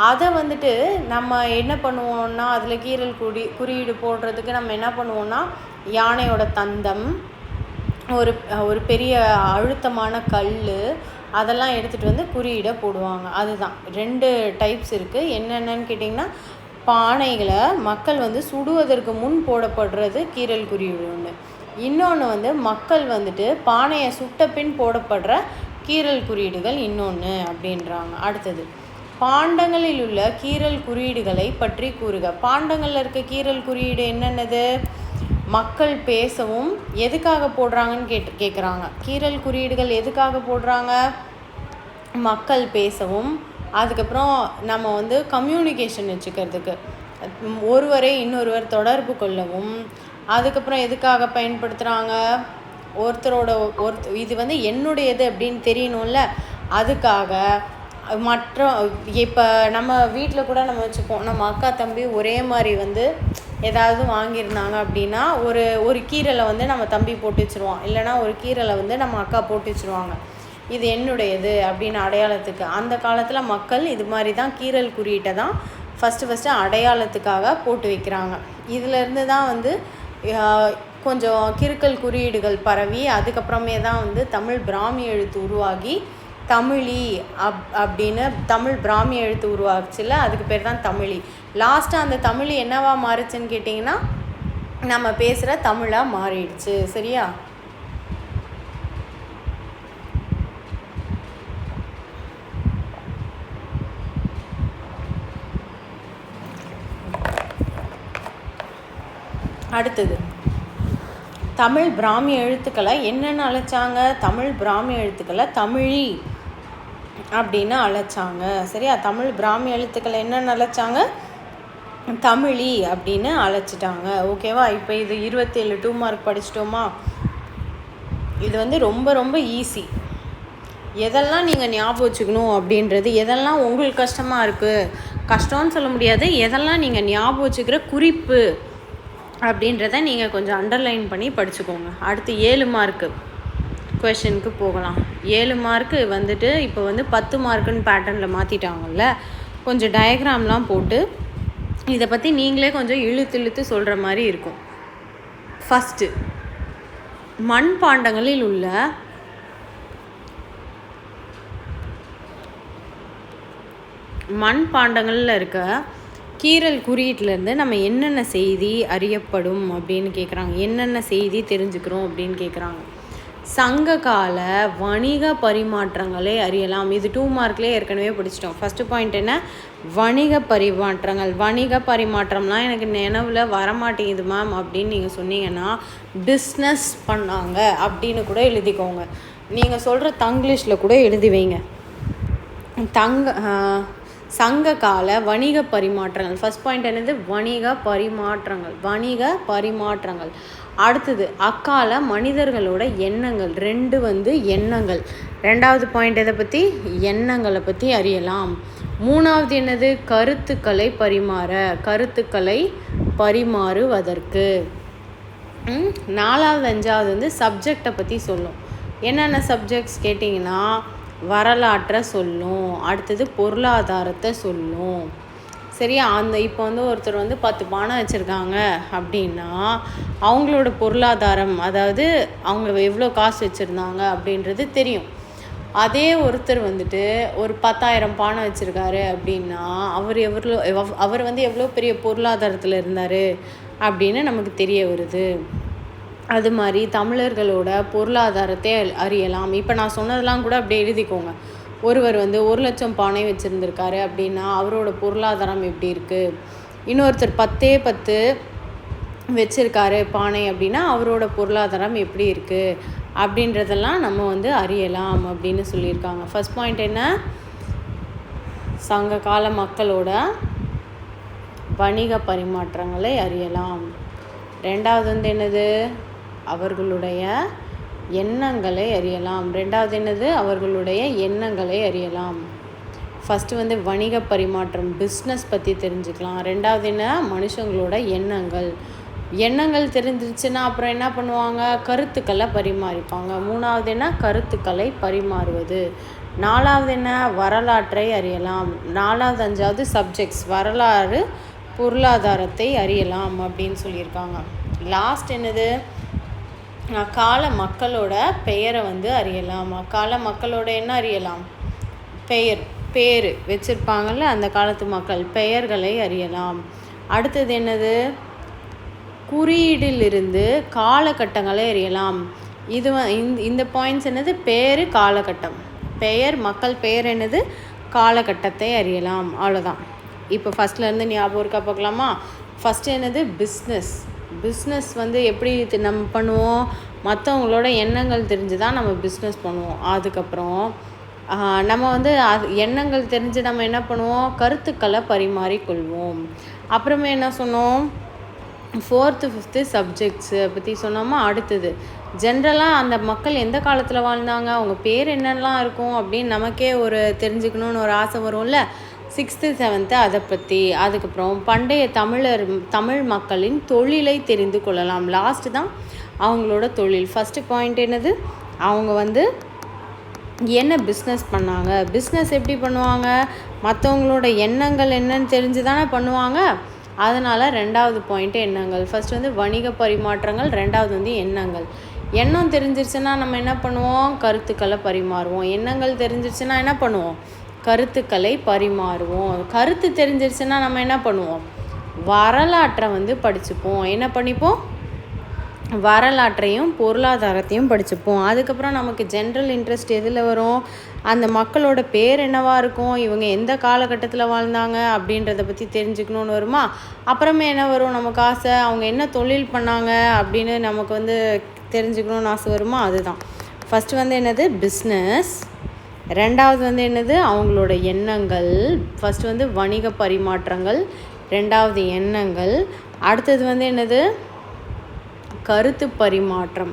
அதை வந்துட்டு நம்ம என்ன பண்ணுவோம்னா, அதில் கீறல் குறியீடு போடுறதுக்கு நம்ம என்ன பண்ணுவோம்னா, யானையோட தந்தம், ஒரு பெரிய அழுத்தமான கல், அதெல்லாம் எடுத்துகிட்டு வந்து குறியீடை போடுவாங்க. அதுதான் 2 டைப்ஸ் இருக்குது. என்னென்னு கேட்டிங்கன்னா, பானைகளை மக்கள் வந்து சுடுவதற்கு முன் போடப்படுறது கீறல் குறியீடு ஒன்று. இன்னொன்று வந்து மக்கள் வந்துட்டு பானையை சுட்ட பின் போடப்படுற கீறல் குறியீடுகள் இன்னொன்று அப்படின்றாங்க. அடுத்தது, பாண்டங்களில் உள்ள கீறல் குறியீடுகளை பற்றி கூறுக. பாண்டங்களில் இருக்க கீறல் குறியீடு என்னென்னது? மக்கள் பேசவும் எதுக்காக போடுறாங்கன்னு கேட்குறாங்க. கீறல் குறியீடுகள் எதுக்காக போடுறாங்க? மக்கள் பேசவும், அதுக்கப்புறம் நம்ம வந்து கம்யூனிகேஷன் வச்சுக்கிறதுக்கு, ஒருவரை இன்னொருவர் தொடர்பு கொள்ளவும். அதுக்கப்புறம் எதுக்காக பயன்படுத்துகிறாங்க? இது வந்து என்னுடையது அப்படின்னு தெரியணும்ல, அதுக்காக. இப்போ நம்ம வீட்டில் கூட நம்ம வச்சுப்போம், நம்ம அக்கா தம்பி ஒரே மாதிரி வந்து ஏதாவது வாங்கியிருந்தாங்க அப்படின்னா ஒரு கீரலை வந்து நம்ம தம்பி போட்டு வச்சுருவோம், இல்லைனா ஒரு கீரலை வந்து நம்ம அக்கா போட்டு வச்சுருவாங்க. இது என்னுடையது அப்படின்னு அடையாளத்துக்கு. அந்த காலத்தில் மக்கள் இது மாதிரி தான் கீறல் குறியீட்டை தான் ஃபஸ்ட்டு அடையாளத்துக்காக போட்டு வைக்கிறாங்க. இதிலேருந்து தான் வந்து கொஞ்சம் கிறுக்கல் குறியீடுகள் பரவி, அதுக்கப்புறமே தான் வந்து தமிழ் பிராமி எழுத்து உருவாகி தமிழி அப்படின்னு தமிழ் பிராமி எழுத்து உருவாச்சுல, அதுக்கு பேர் தான் தமிழி. லாஸ்ட்டாக அந்த தமிழ் என்னவா மாறுச்சுன்னு கேட்டிங்கன்னா, நம்ம பேசுகிற தமிழாக மாறிடுச்சு. சரியா? அடுத்தது, தமிழ் பிராமி எழுத்துக்களை என்னென்னு அழைச்சாங்க? தமிழ் பிராமி எழுத்துக்களை தமிழி அப்படின்னு அழைச்சாங்க. சரியா? தமிழ் பிராமி எழுத்துக்களை என்னென்னு அழைச்சாங்க? தமிழி அப்படின்னு அழைச்சிட்டாங்க. ஓகேவா? இப்போ இது 27 2 மார்க் படிச்சிட்டோமா? இது வந்து ரொம்ப ரொம்ப ஈஸி. எதெல்லாம் நீங்கள் ஞாபகம் வச்சுக்கணும் அப்படின்றது, எதெல்லாம் உங்களுக்கு கஷ்டமாக இருக்குது, கஷ்டம்னு சொல்ல முடியாது, எதெல்லாம் நீங்கள் ஞாபகம் வச்சுக்கிற குறிப்பு அப்படின்றத நீங்கள் கொஞ்சம் அண்டர்லைன் பண்ணி படிச்சுக்கோங்க. அடுத்து 7 மார்க்கு கொஷனுக்கு போகலாம். 7 மார்க்கு வந்துட்டு இப்போ வந்து 10 மார்க்குன்னு பேட்டர்னில் மாற்றிட்டாங்கல்ல. கொஞ்சம் டயக்ராம்லாம் போட்டு இதை பற்றி நீங்களே கொஞ்சம் இழுத்து சொல்கிற மாதிரி இருக்கும். ஃபஸ்ட்டு, மண்பாண்டங்களில் உள்ள மண்பாண்டங்களில் இருக்க கீறல் குறியீட்டிலேருந்து நம்ம என்னென்ன செய்தி அறியப்படும் அப்படின்னு கேட்குறாங்க. என்னென்ன செய்தி தெரிஞ்சுக்கிறோம் அப்படின்னு கேட்குறாங்க. சங்க கால வணிக பரிமாற்றங்களை அறியலாம். இது 2 மார்க்லேயே ஏற்கனவே படிச்சிட்டோம். ஃபஸ்ட்டு பாயிண்ட் என்ன, வணிக பரிமாற்றங்கள். வணிக பரிமாற்றம்லாம் எனக்கு நினைவில் வரமாட்டேங்குது மேம் அப்படின்னு நீங்கள் சொன்னீங்கன்னா பிஸ்னஸ் பண்ணாங்க அப்படின்னு கூட எழுதிக்கோங்க. நீங்கள் சொல்கிற தங்கிலீஷில் கூட எழுதி வைங்க. சங்க கால வணிக பரிமாற்றங்கள். ஃபஸ்ட் பாயிண்ட் என்னது, வணிக பரிமாற்றங்கள். அடுத்தது அக்கால மனிதர்களோட எண்ணங்கள். 2 வந்து எண்ணங்கள். 2வது பாயிண்ட் எதை பற்றி, எண்ணங்களை பற்றி அறியலாம். 3வது என்னது, கருத்துக்களை பரிமாறுவதற்கு. 4வது 5வது வந்து சப்ஜெக்டை பற்றி சொல்லும். என்னென்ன சப்ஜெக்ட்ஸ் கேட்டிங்கன்னா, வரலாற்றை சொல்லும், அடுத்தது பொருளாதாரத்தை சொல்லும். சரியா? இப்போ வந்து ஒருத்தர் வந்து 10 பானை வச்சுருக்காங்க அப்படின்னா அவங்களோட பொருளாதாரம், அதாவது அவங்க எவ்வளோ காசு வச்சுருந்தாங்க அப்படின்றது தெரியும். அதே ஒருத்தர் வந்துட்டு ஒரு 10,000 பானை வச்சுருக்காரு அப்படின்னா அவர் வந்து எவ்வளோ பெரிய பொருளாதாரத்தில் இருந்தார் அப்படின்னு நமக்கு தெரிய வருது. அது மாதிரி தமிழர்களோட பொருளாதாரத்தை அறியலாம். இப்போ நான் சொன்னதெல்லாம் கூட அப்படியே எழுதிக்கோங்க. ஒருவர் வந்து 1,00,000 பானை வச்சுருந்துருக்காரு அப்படின்னா அவரோட பொருளாதாரம் எப்படி இருக்குது. இன்னொருத்தர் 10 வச்சுருக்காரு பானை அப்படின்னா அவரோட பொருளாதாரம் எப்படி இருக்குது அப்படின்றதெல்லாம் நம்ம வந்து அறியலாம் அப்படின்னு சொல்லியிருக்காங்க. ஃபஸ்ட் பாயிண்ட் என்ன, சங்க கால மக்களோட வணிக பரிமாற்றங்களை அறியலாம். 2வது வந்து என்னது, அவர்களுடைய எண்ணங்களை அறியலாம். 2வது என்னது, அவர்களுடைய எண்ணங்களை அறியலாம். ஃபஸ்ட்டு வந்து வணிக பரிமாற்றம், பிஸ்னஸ் பற்றி தெரிஞ்சுக்கலாம். 2வது என்ன, மனுஷங்களோட எண்ணங்கள் தெரிஞ்சிருச்சுன்னா அப்புறம் என்ன பண்ணுவாங்க, கருத்துக்களை பரிமாறிப்பாங்க. 3வது என்ன, கருத்துக்களை பரிமாறுவது. 4வது என்ன, வரலாற்றை அறியலாம். 4வது 5வது சப்ஜெக்ட்ஸ், வரலாறு பொருளாதாரத்தை அறியலாம் அப்படின்னு சொல்லியிருக்காங்க. லாஸ்ட் என்னது, அக்கால மக்களோட பெயரை வந்து அறியலாம். அக்கால மக்களோட என்ன அறியலாம், பேர் வச்சுருப்பாங்கள்ல அந்த காலத்து மக்கள், பெயர்களை அறியலாம். அடுத்தது என்னது, குறியீடிலிருந்து காலகட்டங்களை அறியலாம். இது இந்த பாயிண்ட்ஸ் என்னது, பேர், காலகட்டம். மக்கள் பெயர் என்னது, காலகட்டத்தை அறியலாம். அவ்வளோதான். இப்போ ஃபஸ்ட்லேருந்து ஞாபகம் இருக்கா பார்க்கலாமா. ஃபஸ்ட்டு என்னது, பிஸ்னஸ் வந்து எப்படி நம்ம பண்ணுவோம், மற்றவங்களோட எண்ணங்கள் தெரிஞ்சு தான் நம்ம பிஸ்னஸ் பண்ணுவோம். அதுக்கப்புறம் நம்ம வந்து எண்ணங்கள் தெரிஞ்சு நம்ம என்ன பண்ணுவோம், கருத்துக்களை பரிமாறிக்கொள்வோம். அப்புறமே என்ன சொன்னோம், 4th 5th சப்ஜெக்ட்ஸு பற்றி சொன்னோமா. அடுத்தது ஜென்ரலாக அந்த மக்கள் எந்த காலத்தில் வாழ்ந்தாங்க, அவங்க பேர் என்னெல்லாம் இருக்கும் அப்படின்னு நமக்கே ஒரு தெரிஞ்சுக்கணுன்னு ஒரு ஆசை வரும்ல. 6th 7th அதை பற்றி. அதுக்கப்புறம் பண்டைய தமிழ் மக்களின் தொழிலை தெரிந்து கொள்ளலாம். லாஸ்ட்டு தான் அவங்களோட தொழில். ஃபஸ்ட்டு பாயிண்ட் என்னது, அவங்க வந்து என்ன பிஸ்னஸ் பண்ணாங்க, பிஸ்னஸ் எப்படி பண்ணுவாங்க, மற்றவங்களோட எண்ணங்கள் என்னன்னு தெரிஞ்சு தானே பண்ணுவாங்க. அதனால் 2வது பாயிண்ட்டு எண்ணங்கள். ஃபஸ்ட் வந்து வணிக பரிமாற்றங்கள், 2வது வந்து எண்ணங்கள். எண்ணம் தெரிஞ்சிருச்சுன்னா நம்ம என்ன பண்ணுவோம், கருத்துக்களை பரிமாறுவோம். எண்ணங்கள் தெரிஞ்சிருச்சுன்னா என்ன பண்ணுவோம், கருத்துக்களை பரிமாறுவோம். கருத்து தெரிஞ்சிருச்சுன்னா நம்ம என்ன பண்ணுவோம், வரலாற்றை வந்து படிச்சுப்போம். என்ன பண்ணிப்போம், வரலாற்றையும் பொருளாதாரத்தையும் படிச்சுப்போம். அதுக்கப்புறம் நமக்கு ஜென்ரல் இன்ட்ரெஸ்ட் எதில் வரும், அந்த மக்களோட பேர் என்னவாக இருக்கும், இவங்க எந்த காலகட்டத்தில் வாழ்ந்தாங்க அப்படின்றத பற்றி தெரிஞ்சுக்கணுன்னு வருமா. அப்புறமே என்ன வரும், நமக்கு ஆசை அவங்க என்ன தொழில் பண்ணாங்க அப்படின்னு நமக்கு வந்து தெரிஞ்சுக்கணுன்னு ஆசை வருமா. அதுதான் ஃபஸ்ட்டு வந்து என்னது, பிஸ்னஸ். 2வது வந்து என்னது, அவங்களோட எண்ணங்கள். ஃபஸ்ட்டு வந்து வணிக பரிமாற்றங்கள், 2வது எண்ணங்கள். அடுத்தது வந்து என்னது, கருத்து பரிமாற்றம்.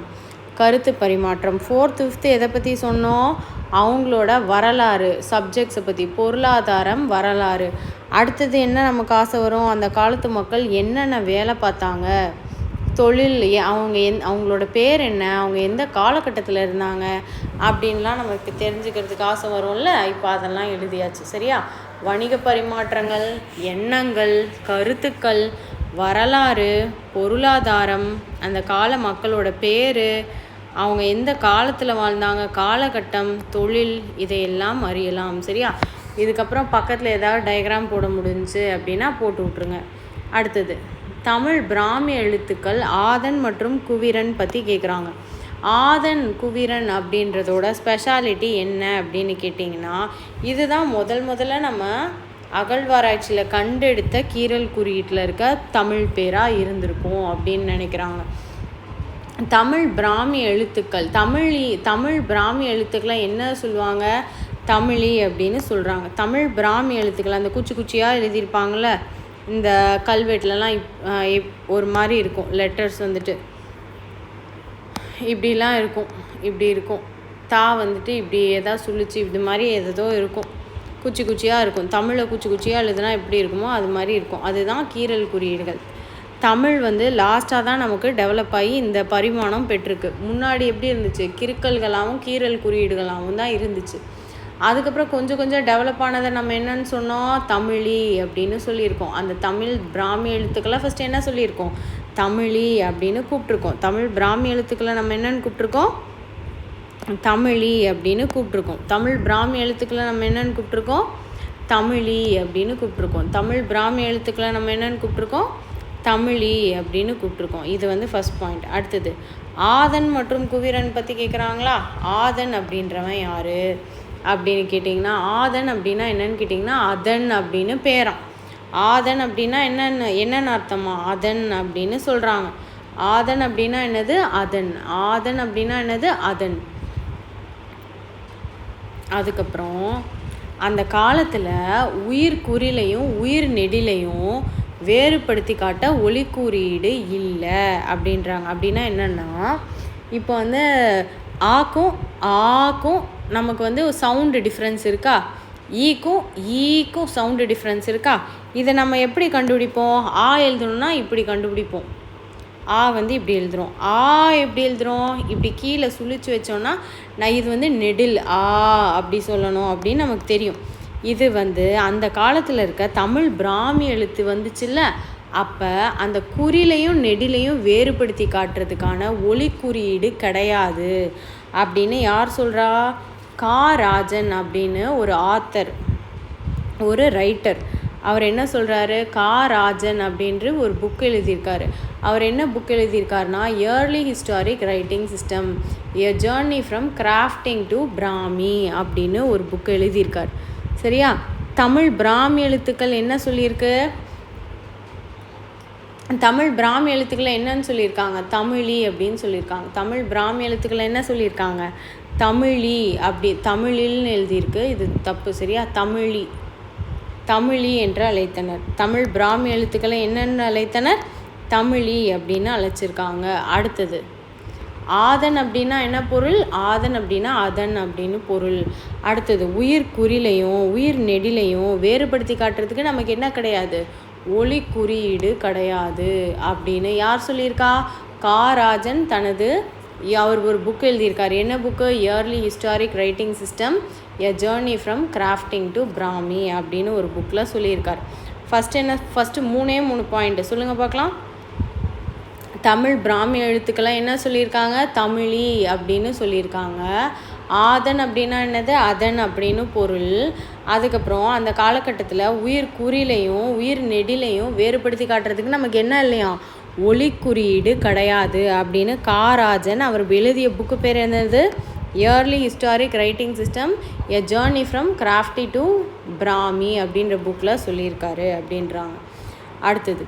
கருத்து பரிமாற்றம். 4th 5th எதை பற்றி சொன்னோம்? அவங்களோட வரலாறு, சப்ஜெக்ட்ஸை பற்றி, பொருளாதாரம், வரலாறு. அடுத்தது என்ன நமக்கு ஆசை வரும்? அந்த காலத்து மக்கள் என்னென்ன வேலை பார்த்தாங்க, தொழில், அவங்களோட பேர் என்ன, அவங்க எந்த காலகட்டத்தில் இருந்தாங்க அப்படின்லாம் நமக்கு தெரிஞ்சுக்கிறதுக்கு ஆசை வரும்ல. இப்போ அதெல்லாம் எழுதியாச்சு. சரியா? வணிக பரிமாற்றங்கள், எண்ணங்கள், கருத்துக்கள், வரலாறு, பொருளாதாரம், அந்த கால மக்களோட பேர், அவங்க எந்த காலத்தில் வாழ்ந்தாங்க, காலகட்டம், தொழில், இதையெல்லாம் அறியலாம். சரியா? இதுக்கப்புறம் பக்கத்தில் ஏதாவது டயக்ராம் போட முடிஞ்சு அப்படின்னா போட்டு விட்ருங்க. அடுத்தது தமிழ் பிராமி எழுத்துக்கள் ஆதன் மற்றும் குவிரன் பற்றி கேட்குறாங்க. ஆதன் குவிரன் அப்படின்றதோட ஸ்பெஷாலிட்டி என்ன அப்படின்னு கேட்டிங்கன்னா, இதுதான் முதல்ல நம்ம அகழ்வாராய்ச்சியில் கண்டெடுத்த கீரல் குறியீட்டில் இருக்க தமிழ் பேராக இருந்திருக்கும் அப்படின்னு நினைக்கிறாங்க. தமிழ் பிராமி எழுத்துக்கள், தமிழ் பிராமி எழுத்துக்களை என்ன சொல்லுவாங்க? தமிழி அப்படின்னு சொல்கிறாங்க. தமிழ் பிராமி எழுத்துக்கள் அந்த குச்சி குச்சியாக எழுதியிருப்பாங்கள்ல, இந்த கல்வெட்டுலலாம் ஒரு மாதிரி இருக்கும் லெட்டர்ஸ் வந்துட்டு இப்படிலாம் இருக்கும், இப்படி இருக்கும். தா வந்துட்டு இப்படி ஏதாவது சொல்லிச்சு, இது மாதிரி ஏதோ இருக்கும், குச்சி குச்சியாக இருக்கும். தமிழில் குச்சி குச்சியாக எழுதுனா எப்படி இருக்குமோ அது மாதிரி இருக்கும். அதுதான் கீரல் குறியீடுகள். தமிழ் லாஸ்ட்டாக தான் நமக்கு டெவலப் ஆகி இந்த பரிமாணம் பெற்றிருக்கு. முன்னாடி எப்படி இருந்துச்சு? கிறுக்கல்களாகவும் கீரல் குறியீடுகளாகவும் தான் இருந்துச்சு. அதுக்கப்புறம் கொஞ்சம் டெவலப் ஆனதை நம்ம என்னன்னு சொன்னோம்? தமிழி அப்படின்னு சொல்லியிருக்கோம். அந்த தமிழ் பிராமி எழுத்துக்களை ஃபஸ்ட்டு என்ன சொல்லியிருக்கோம்? தமிழி அப்படின்னு கூப்பிட்ருக்கோம். தமிழ் பிராமி எழுத்துக்களை நம்ம என்னென்னு கூப்பிட்ருக்கோம்? தமிழி அப்படின்னு கூப்பிட்ருக்கோம். தமிழ் பிராமி எழுத்துக்களை நம்ம என்னென்னு கூப்பிட்ருக்கோம்? தமிழி அப்படின்னு கூப்பிட்ருக்கோம். தமிழ் பிராமி எழுத்துக்களை நம்ம என்னென்னு கூப்பிட்ருக்கோம்? தமிழி அப்படின்னு கூப்பிட்ருக்கோம். இது ஃபஸ்ட் பாயிண்ட். அடுத்தது ஆதன் மற்றும் குவிரன் பற்றி கேட்குறாங்களா? ஆதன் அப்படின்றவன் யார் அப்படின்னு கேட்டிங்கன்னா, ஆதன் அப்படின்னா என்னன்னு கேட்டிங்கன்னா, அதன் அப்படின்னு பேராம். ஆதன் அப்படின்னா என்னென்ன அர்த்தமா? அதன் அப்படின்னு சொல்கிறாங்க. ஆதன் அப்படின்னா என்னது? அதன். ஆதன் அப்படின்னா என்னது? அதன். அதுக்கப்புறம் அந்த காலத்தில் உயிர் குறிலையும் உயிர் நெடிலையும் வேறுபடுத்தி காட்ட ஒலி குறியீடு இல்லை அப்படின்றாங்க. அப்படின்னா என்னென்னா, இப்போ ஆக்கும் நமக்கு சவுண்டு டிஃப்ரென்ஸ் இருக்கா? ஈக்கும் சவுண்டு டிஃப்ரென்ஸ் இருக்கா? இதை நம்ம எப்படி கண்டுபிடிப்போம்? ஆ எழுதணும்னா இப்படி கண்டுபிடிப்போம். ஆ இப்படி எழுதுகிறோம். ஆ எப்படி எழுதுகிறோம்? இப்படி கீழே சுழிச்சு வச்சோன்னா இது நெடில் ஆ அப்படி சொல்லணும் அப்படின்னு நமக்கு தெரியும். இது அந்த காலத்தில் இருக்க தமிழ் பிராமி எழுத்து வந்துச்சுல்ல, அப்போ அந்த குறிலையும் நெடிலையும் வேறுபடுத்தி காட்டுறதுக்கான ஒலி குறியீடு கிடையாது அப்படின்னு யார் சொல்கிறா? கா. ராஜன் அப்படின்னு ஒரு ஆத்தர், ஒரு ரைட்டர். அவர் என்ன சொல்கிறாரு? கா. ராஜன் அப்படின்ற ஒரு புக் எழுதியிருக்காரு. அவர் என்ன புக் எழுதியிருக்காருனா, early historic writing system, a journey from grafting to Brahmi அப்படின்னு ஒரு புக் எழுதியிருக்கார். சரியா? தமிழ் பிராமி எழுத்துக்கள் என்ன சொல்லியிருக்கு? தமிழ் பிராமி எழுத்துக்களை என்னன்னு சொல்லியிருக்காங்க? தமிழி அப்படின்னு சொல்லியிருக்காங்க. தமிழ் பிராமி எழுத்துக்களை என்ன சொல்லியிருக்காங்க? தமிழி அப்படி, தமிழில்னு எழுதியிருக்கு, இது தப்பு. சரியா? தமிழி என்று அழைத்தனர். தமிழ் பிராமி எழுத்துக்களை என்னென்னு அழைத்தனர்? தமிழி அப்படின்னு அழைச்சிருக்காங்க. அடுத்தது ஆதன் அப்படின்னா என்ன பொருள்? ஆதன் அப்படின்னா அதன் அப்படின்னு பொருள். அடுத்தது உயிர் குறிலையும் உயிர் நெடிலையும் வேறுபடுத்தி காட்டுறதுக்கு நமக்கு என்ன கிடையாது? ஒலி குறியீடு கிடையாது அப்படின்னு யார் சொல்லியிருக்கா? கா. ராஜன் அவர் ஒரு புக் எழுதியிருக்கார். என்ன book? Early historic writing system, a journey from grafting to Brahmi அப்படின்னு ஒரு புக்கில் சொல்லியிருக்கார். ஃபஸ்ட்டு 3 பாயிண்ட்டு சொல்லுங்கள் பார்க்கலாம். தமிழ் பிராமி எழுத்துக்கெல்லாம் என்ன சொல்லியிருக்காங்க? தமிழி அப்படின்னு சொல்லியிருக்காங்க. ஆதன் அப்படின்னா என்னது? அதன் அப்படின்னு பொருள். அதுக்கப்புறம் அந்த காலகட்டத்தில் உயிர் குறிலையும் உயிர் நெடிலையும் வேறுபடுத்தி காட்டுறதுக்கு நமக்கு என்ன இல்லையா? ஒலி குறியீடு கிடையாது அப்படின்னு கா. ராஜன் அவர் எழுதிய புக்கு பேர் என்னது? Early historic writing system, a journey from graffiti to Brahmi அப்படின்ற புக்கில் சொல்லியிருக்காரு அப்படின்றாங்க. அடுத்தது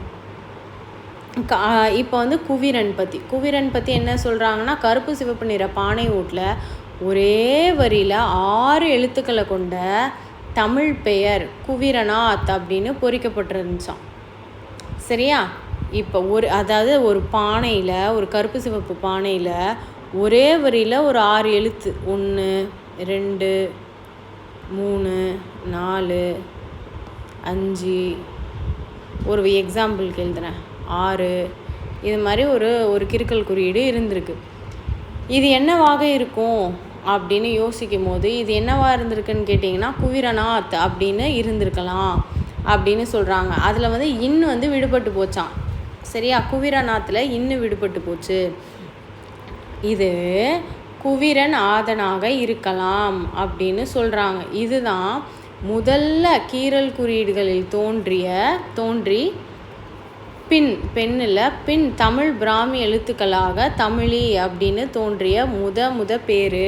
இப்போ குவிரன் பற்றி என்ன சொல்கிறாங்கன்னா, கருப்பு சிவப்பு நிற பானை ஓட்டில் ஒரே வரியில் 6 எழுத்துக்களை கொண்ட தமிழ் பெயர் குவிரநாத் அப்படின்னு பொறிக்கப்பட்டிருந்துச்சான். சரியா? இப்போ ஒரு பானையில், ஒரு கருப்பு சிவப்பு பானையில் ஒரே வரியில் ஒரு 6 எழுத்து 1 2 3 4 5 ஒரு எக்ஸாம்பிளுக்கு எழுதுகிறேன் 6 இது மாதிரி ஒரு கிறுக்கல் குறியீடு இருந்திருக்கு. இது என்னவாக இருக்கும் அப்படின்னு யோசிக்கும் போது இது என்னவா இருந்திருக்குன்னு கேட்டிங்கன்னா குவிரநாத் அப்படின்னு இருந்திருக்கலாம் அப்படின்னு சொல்கிறாங்க. அதில் வந்து இன்னு வந்து விடுபட்டு போச்சான். சரியா, குவிரநாத்தில் இன்னு விடுபட்டு போச்சு. இது குவிரன் ஆதனாக இருக்கலாம் அப்படின்னு சொல்கிறாங்க. இதுதான் முதல்ல கீறல் குறியீடுகளில் தோன்றி பின் தமிழ் பிராமி எழுத்துக்களாக தமிழி அப்படின்னு தோன்றிய முத பேர்.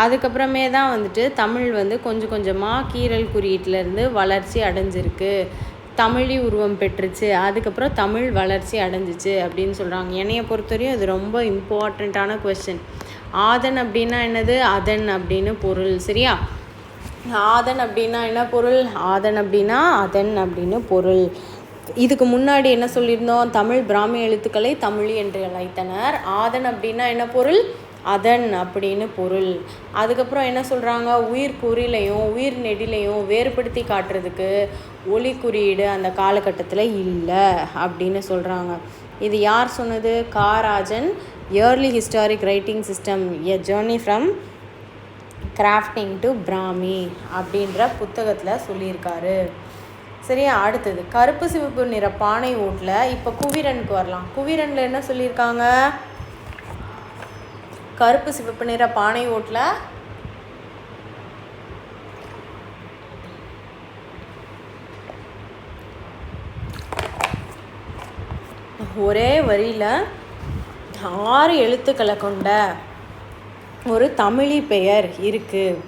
அதுக்கப்புறமே தான் வந்துட்டு தமிழ் வந்து கொஞ்சம் கொஞ்சமாக கீறல் குறியீட்டிலேருந்து வளர்ச்சி அடைஞ்சிருக்கு, தமிழி உருவம் பெற்றுச்சு, அதுக்கப்புறம் தமிழ் வளர்ச்சி அடைஞ்சிச்சு அப்படின்னு சொல்கிறாங்க. என்னைய பொறுத்தவரையும் இது ரொம்ப இம்பார்ட்டண்ட்டான கொஸ்டின். ஆதன் அப்படின்னா என்னது? அதன் அப்படின்னு பொருள். சரியா, ஆதன் அப்படின்னா என்ன பொருள்? ஆதன் அப்படின்னா அதன் அப்படின்னு பொருள். இதுக்கு முன்னாடி என்ன சொல்லியிருந்தோம்? தமிழ் பிராமி எழுத்துக்களை தமிழி என்று அழைத்தனர். ஆதன் அப்படின்னா என்ன பொருள்? அதன் அப்படின்னு பொருள். அதுக்கப்புறம் என்ன சொல்கிறாங்க? உயிர் குறிலையும் உயிர் நெடிலையும் வேறுபடுத்தி காட்டுறதுக்கு ஒலி குறியீடு அந்த காலகட்டத்தில் இல்லை அப்படின்னு சொல்கிறாங்க. இது யார் சொன்னது? காராஜன், yearly historic writing system, a journey from grafting to Brahmi அப்படின்ற புத்தகத்தில் சொல்லியிருக்காரு. சரியா, அடுத்தது கருப்பு சிவப்பு நிற பானை ஓட்டில் இப்போ குவிரனுக்கு வரலாம். குவிரனில் என்ன சொல்லியிருக்காங்க? கருப்பு சிவப்பு நிற பானை ஓட்டில் ஒரே வரியில் 6 எழுத்துக்களை கொண்ட ஒரு தமிழி பெயர் இருக்குது.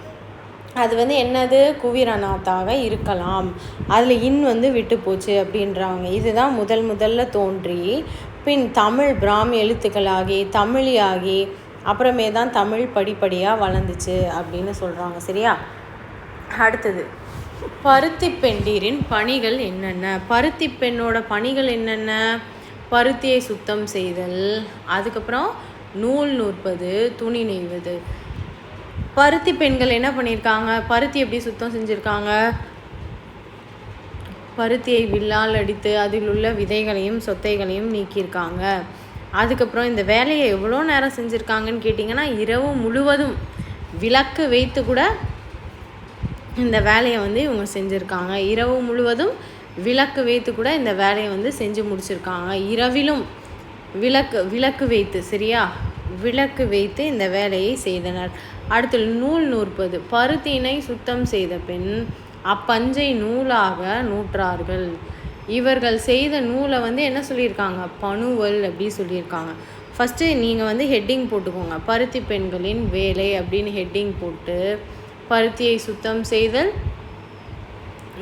அது வந்து என்னது? குவிரநாத்தாக இருக்கலாம். அதில் இன் வந்து விட்டு போச்சு அப்படின்றாங்க. இதுதான் முதல்ல தோன்றி பின் தமிழ் பிராமி எழுத்துக்களாகி தமிழியாகி அப்புறமே தான் தமிழ் படிப்படியாக வளர்ந்துச்சு அப்படின்னு சொல்கிறாங்க. சரியா, அடுத்தது பருத்தி பெண்டீரின் பணிகள் என்னென்ன? பருத்தி பெண்ணோட பணிகள் என்னென்ன? பருத்தியை சுத்தம் செய்தல், அதுக்கப்புறம் நூல் நூற்பது, துணி நெய்வது. பருத்தி பெண்கள் என்ன பண்ணியிருக்காங்க? பருத்தி எப்படி சுத்தம் செஞ்சுருக்காங்க? பருத்தியை வில்லால் அடித்து அதில் உள்ள விதைகளையும் சொத்தைகளையும் நீக்கியிருக்காங்க. அதுக்கப்புறம் இந்த வேலையை எவ்வளோ நேரம் செஞ்சுருக்காங்கன்னு கேட்டிங்கன்னா இரவு முழுவதும் விளக்கு வைத்து கூட இந்த வேலையை வந்து இவங்க செஞ்சுருக்காங்க. இரவு முழுவதும் விளக்கு வைத்து கூட இந்த வேலையை வந்து செஞ்சு முடிச்சிருக்காங்க. இரவிலும் விளக்கு வைத்து, சரியா, விளக்கு வைத்து இந்த வேலையை செய்தனர். அடுத்து நூல் நூற்பது. பருத்தியினை சுத்தம் செய்த பின் அப்பஞ்சை நூலாக நூற்றார்கள். இவர்கள் செய்த நூலை வந்து என்ன சொல்லியிருக்காங்க? பணுவல் அப்படி சொல்லியிருக்காங்க. ஃபஸ்ட்டு நீங்கள் வந்து ஹெட்டிங் போட்டுக்கோங்க, பருத்தி பெண்களின் வேலை அப்படின்னு ஹெட்டிங் போட்டு பருத்தியை சுத்தம் செய்தல்,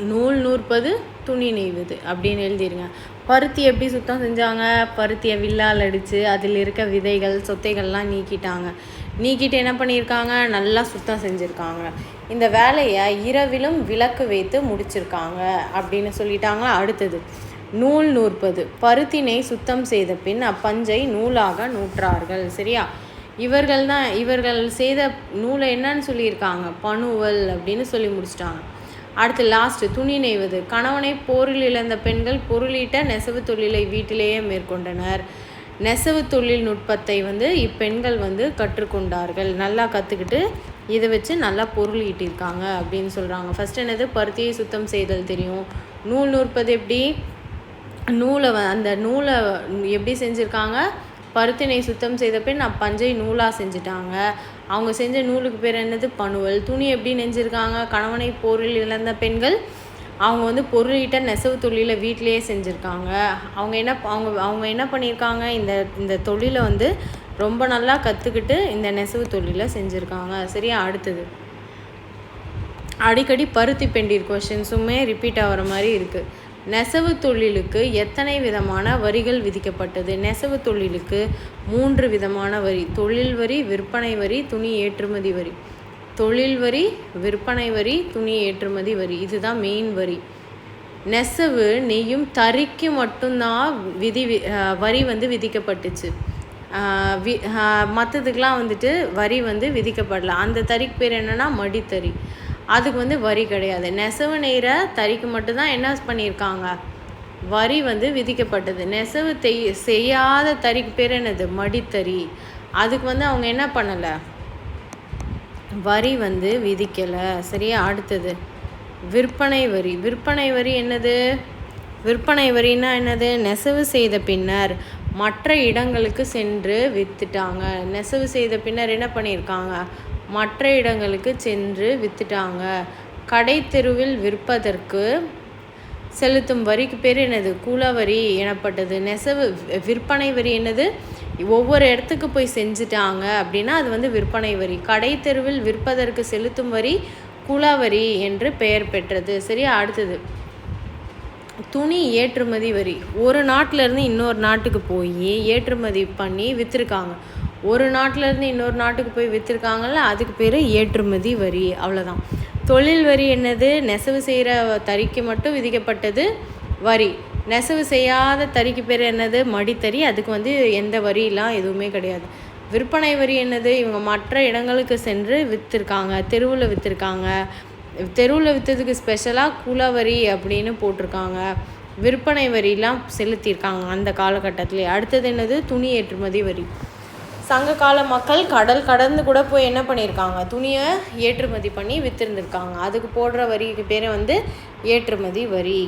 நூல் நூற்பது, துணி நெய்வது அப்படின்னு எழுதிடுங்க. பருத்தி எப்படி சுத்தம் செஞ்சாங்க? பருத்தியை வில்லால் அடித்து அதில் இருக்க விதைகள் சொத்தைகள்லாம் நீக்கிட்டு என்ன பண்ணியிருக்காங்க? நல்லா சுத்தம் செஞ்சுருக்காங்க. இந்த வேலையை இரவிலும் விளக்கு வைத்து முடிச்சிருக்காங்க அப்படின்னு சொல்லிட்டாங்களா. அடுத்தது நூல் நூற்பது. பருத்தினை சுத்தம் செய்த பின் அப்பஞ்சை நூலாக நூற்றார்கள். சரியா, இவர்கள் செய்த நூலை என்னன்னு சொல்லியிருக்காங்க? பணுவல் அப்படின்னு சொல்லி முடிச்சிட்டாங்க. அடுத்து லாஸ்ட்டு துணி நெய்வது. கணவனை போரில் இழந்த பெண்கள் பொருளீட்ட நெசவு தொழிலை வீட்டிலேயே மேற்கொண்டனர். நெசவு தொழில் நுட்பத்தை வந்து இப்பெண்கள் வந்து கற்றுக்கொண்டார்கள். நல்லா கற்றுக்கிட்டு இதை வச்சு நல்லா பொருள் ஈட்டியிருக்காங்க அப்படின்னு சொல்கிறாங்க. ஃபஸ்ட் என்னது? பருத்தியை சுத்தம் செய்தல் தெரியும். நூல் நூற்பது எப்படி? அந்த நூலை எப்படி செஞ்சுருக்காங்க? பருத்தினை சுத்தம் செய்த பின் பஞ்சை நூலாக செஞ்சுட்டாங்க. அவங்க செஞ்ச நூலுக்கு பேர் என்னது? பணுவல். துணி எப்படி நெஞ்சிருக்காங்க? கணவனை போரில் இழந்த பெண்கள் அவங்க வந்து பொருளீட்ட நெசவு தொழிலை வீட்டிலேயே செஞ்சுருக்காங்க. அவங்க என்ன பண்ணியிருக்காங்க? இந்த தொழிலை வந்து ரொம்ப நல்லா கற்றுக்கிட்டு இந்த நெசவு தொழிலை செஞ்சுருக்காங்க. சரியா, அடுத்தது அடிக்கடி பருத்தி பெண்டீர் கொஷின்ஸுமே ரிப்பீட் ஆகிற மாதிரி இருக்குது. நெசவு தொழிலுக்கு எத்தனை விதமான வரிகள் விதிக்கப்பட்டது? நெசவு தொழிலுக்கு 3 விதமான வரி. தொழில் வரி, விற்பனை வரி, துணி ஏற்றுமதி வரி. தொழில் வரி, விற்பனை வரி, துணி ஏற்றுமதி வரி, இதுதான் மெயின் வரி. நெசவு நெய்யும் தறிக்கு மட்டும்தான் வரி வந்து விதிக்கப்பட்டுச்சு. மற்றதுக்கெலாம் வந்துட்டு வரி வந்து விதிக்கப்படல. அந்த தறிக்கு பேர் என்னென்னா மடித்தறி. அதுக்கு வந்து வரி கிடையாது. நெசவு நெய்கிற தறிக்கு மட்டும்தான் என்ன பண்ணியிருக்காங்க, வரி வந்து விதிக்கப்பட்டது. நெசவு செய்யாத தறிக்கு பேர் என்னது, மடித்தறி. அதுக்கு வந்து அவங்க என்ன பண்ணலை, வரி வந்து விதிக்கலை. சரியா? அடுத்தது விற்பனை வரி. விற்பனை வரி என்னது, விற்பனை வரின்னா என்னது, நெசவு செய்த பின்னர் மற்ற இடங்களுக்கு சென்று விற்றுட்டாங்க. நெசவு செய்த பின்னர் என்ன பண்ணியிருக்காங்க, மற்ற இடங்களுக்கு சென்று விற்றுட்டாங்க. கடை தெருவில் விற்பதற்கு செலுத்தும் வரிக்கு பேர் என்னது, குலவரி எனப்பட்டது. நெசவு விற்பனை வரி என்னது, ஒவ்வொரு இடத்துக்கு போய் செஞ்சுட்டாங்க அப்படின்னா அது வந்து விற்பனை வரி. கடை தெருவில் விற்பதற்கு செலுத்தும் வரி குலவரி என்று பெயர் பெற்றது. சரியா? அடுத்தது துணி ஏற்றுமதி வரி. ஒரு நாட்டிலேருந்து இன்னொரு நாட்டுக்கு போய் ஏற்றுமதி பண்ணி விற்றுருக்காங்க. ஒரு நாட்டிலேருந்து இன்னொரு நாட்டுக்கு போய் விற்றுருக்காங்கல்ல, அதுக்கு பேர் ஏற்றுமதி வரி. அவ்வளோதான். தொழில் வரி என்னது, நெசவு செய்கிற தறிக்கு மட்டும் விதிக்கப்பட்டது வரி. நெசவு செய்யாத தறிக்கு பேர் என்னது, மடித்தறி. அதுக்கு வந்து எந்த வரியெலாம் எதுவுமே கிடையாது. விற்பனை வரி என்னது, இவங்க மற்ற இடங்களுக்கு சென்று விற்றுருக்காங்க, தெருவில் விற்றுருக்காங்க. தெருவில் விற்றதுக்கு ஸ்பெஷலாக குலவரி அப்படின்னு போட்டிருக்காங்க. விற்பனை வரிலாம் செலுத்தியிருக்காங்க அந்த காலகட்டத்திலே. அடுத்தது என்னது, துணி ஏற்றுமதி வரி. சங்க கால மக்கள் கடல் கடந்து கூட போய் என்ன பண்ணியிருக்காங்க, துணியை ஏற்றுமதி பண்ணி விற்றுருந்துருக்காங்க. அதுக்கு போடுற வரிக்கு பேர் வந்து ஏற்றுமதி வரி.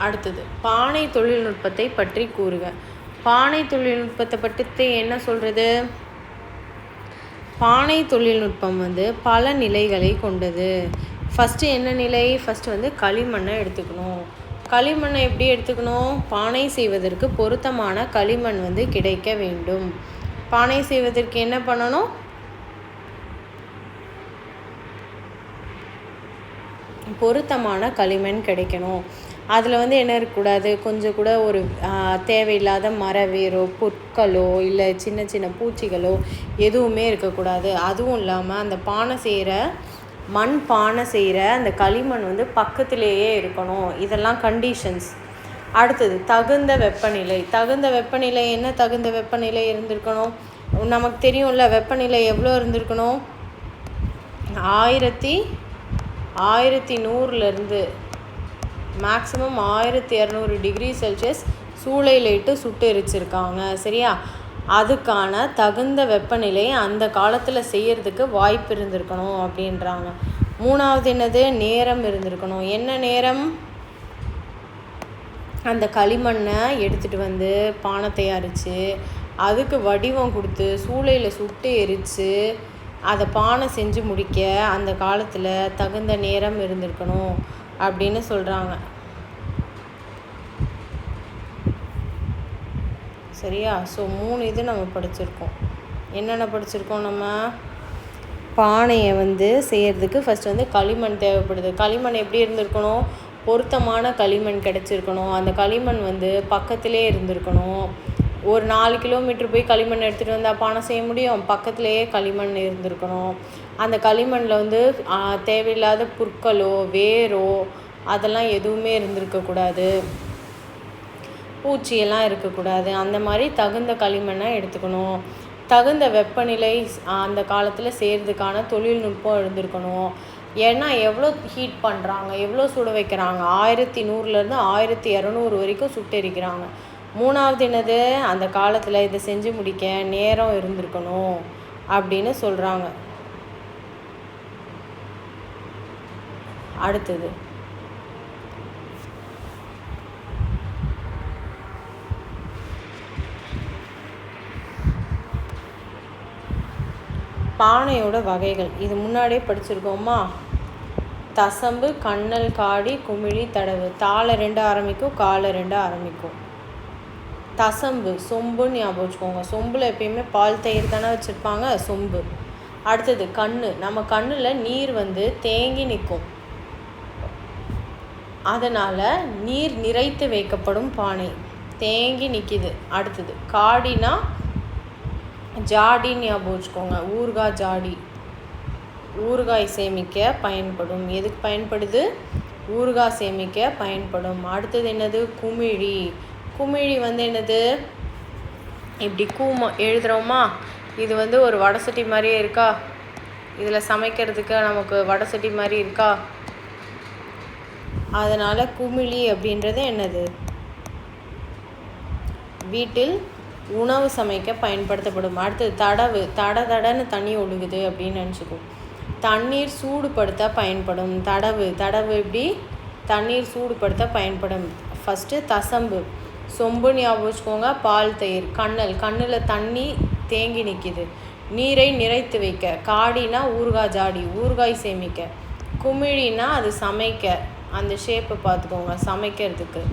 அடுத்தது பானை தொழில்நுட்பத்தை பற்றி கூறுக. பானை தொழில்நுட்பத்தை பற்றி என்ன சொல்கிறது, பானை தொழில்நுட்பம் வந்து பல நிலைகளை கொண்டது. ஃபஸ்ட்டு என்ன நிலை, ஃபஸ்ட்டு வந்து களிமண்ணை எடுத்துக்கணும். களிமண்ணை எப்படி எடுத்துக்கணும், பானை செய்வதற்கு பொருத்தமான களிமண் வந்து கிடைக்க வேண்டும். பானை செய்வதற்கு என்ன பண்ணணும், பொருத்தமான களிமண் கிடைக்கணும். அதில் வந்து என்ன இருக்கக்கூடாது, கொஞ்சம் கூட ஒரு தேவையில்லாத மர வேரோ புற்களோ இல்லை சின்ன சின்ன பூச்சிகளோ எதுவுமே இருக்கக்கூடாது. அதுவும் இல்லாமல் அந்த பானை செய்கிற மண் பானை செய்கிற அந்த களிமண் வந்து பக்கத்திலேயே இருக்கணும். இதெல்லாம் கண்டிஷன்ஸ். அடுத்தது தகுந்த வெப்பநிலை. தகுந்த வெப்பநிலை என்ன, தகுந்த வெப்பநிலை இருந்திருக்கணும், நமக்கு தெரியும்ல. வெப்பநிலை எவ்வளோ இருந்திருக்கணும், 1100 மேக்ஸிமம் 1200 டிகிரி செல்சியஸ் சூளையில் இட்டு சுட்டு எரிச்சிருக்காங்க. சரியா? அதுக்கான தகுந்த வெப்பநிலை அந்த காலத்தில் செய்கிறதுக்கு வாய்ப்பு இருந்திருக்கணும் அப்படின்றாங்க. மூணாவது என்னது, நேரம் இருந்திருக்கணும். என்ன நேரம், அந்த களிமண்ணை எடுத்துகிட்டு வந்து பானை தயாரித்து அதுக்கு வடிவம் கொடுத்து சூளையில் சுட்டு எரித்து அதை பானை செஞ்சு முடிக்க அந்த காலத்தில் தகுந்த நேரம் இருந்திருக்கணும் அப்படின்னு சொல்கிறாங்க. சரியா? ஸோ 3 இது நம்ம படிச்சிருக்கோம். என்னென்ன படிச்சிருக்கோம், நம்ம பானையை வந்து செய்கிறதுக்கு ஃபஸ்ட்டு வந்து களிமண் தேவைப்படுது. களிமண் எப்படி இருந்திருக்கணும், பொருத்தமான களிமண் கிடச்சிருக்கணும். அந்த களிமண் வந்து பக்கத்திலே இருந்திருக்கணும். ஒரு 4 கிலோமீட்டர் போய் களிமண் எடுத்துகிட்டு வந்தால் பானை செய்ய முடியும், பக்கத்துலேயே களிமண் இருந்திருக்கணும். அந்த களிமண்ணில் வந்து தேவையில்லாத புற்களோ வேரோ அதெல்லாம் எதுவுமே இருந்திருக்கக்கூடாது, பூச்சியெல்லாம் இருக்கக்கூடாது. அந்த மாதிரி தகுந்த களிமண்ணை எடுத்துக்கணும். தகுந்த வெப்பநிலை அந்த காலத்தில் செய்கிறதுக்கான தொழில்நுட்பம் இருந்திருக்கணும். ஏன்னா எவ்வளோ ஹீட் பண்ணுறாங்க, எவ்வளோ சுட வைக்கிறாங்க, 1100 1200 வரைக்கும் சுட்டெரிக்கிறாங்க. மூணாவது என்னது, அந்த காலத்தில் இதை செஞ்சு முடிக்க நேரம் இருந்திருக்கணும் அப்படின்னு சொல்கிறாங்க. அடுத்தது பானையோட வகைகள். இது முன்னாடியே படிச்சிருக்கோமா. தசம்பு, கண்ணல், காடி, குமிழி, தடவு. தாளை 2 ஆரம்பிக்கும், காலை 2 ஆரம்பிக்கும். தசம்பு சொம்புன்னு ஞாபகம் வச்சுக்கோங்க. சொம்பில் எப்பயுமே பால் தயிர் தானே வச்சுருப்பாங்க, சொம்பு. அடுத்தது கண்ணு. நம்ம கண்ணில் நீர் வந்து தேங்கி நிற்கும், அதனால் நீர் நிறைத்து வைக்கப்படும் பானை, தேங்கி நிற்கிது. அடுத்தது காடினா ஜாடின்னு ஞாபகம் வச்சுக்கோங்க. ஊறுகாய் ஜாடி, ஊறுகாய் சேமிக்க பயன்படும். எதுக்கு பயன்படுது, ஊறுகாய் சேமிக்க பயன்படும். அடுத்தது என்னது? குமிழி. குமிழி வந்து என்னது? இப்படி எழுதுகிறோமா? இது வந்து ஒரு வடசட்டி மாதிரியே இருக்கா? இதில் சமைக்கிறதுக்கு நமக்கு வடசட்டி மாதிரி இருக்கா? அதனால் குமிழி அப்படின்றது என்னது? வீட்டில் உணவு சமைக்க பயன்படுத்தப்படும். அடுத்தது தடவு. தடன்னு தண்ணி ஒழுகுது அப்படின்னு நினச்சிக்கோ. தண்ணீர் சூடுபடுத்த பயன்படும். தடவு எப்படி? தண்ணீர் சூடுபடுத்த பயன்படும். ஃபஸ்ட்டு தசம்பு. சொம்பு ஞாபகம் வச்சுக்கோங்க. பால் தயிர். கண்ணில் தண்ணி தேங்கி நிற்கிது. நீரை நிறைத்து வைக்க. காடினா ஊறுகாய் ஜாடி, ஊறுகாய் சேமிக்க. குமிழினா அது சமைக்க, அந்த ஷேப்பை பார்த்துக்கோங்க, சமைக்கிறதுக்கு.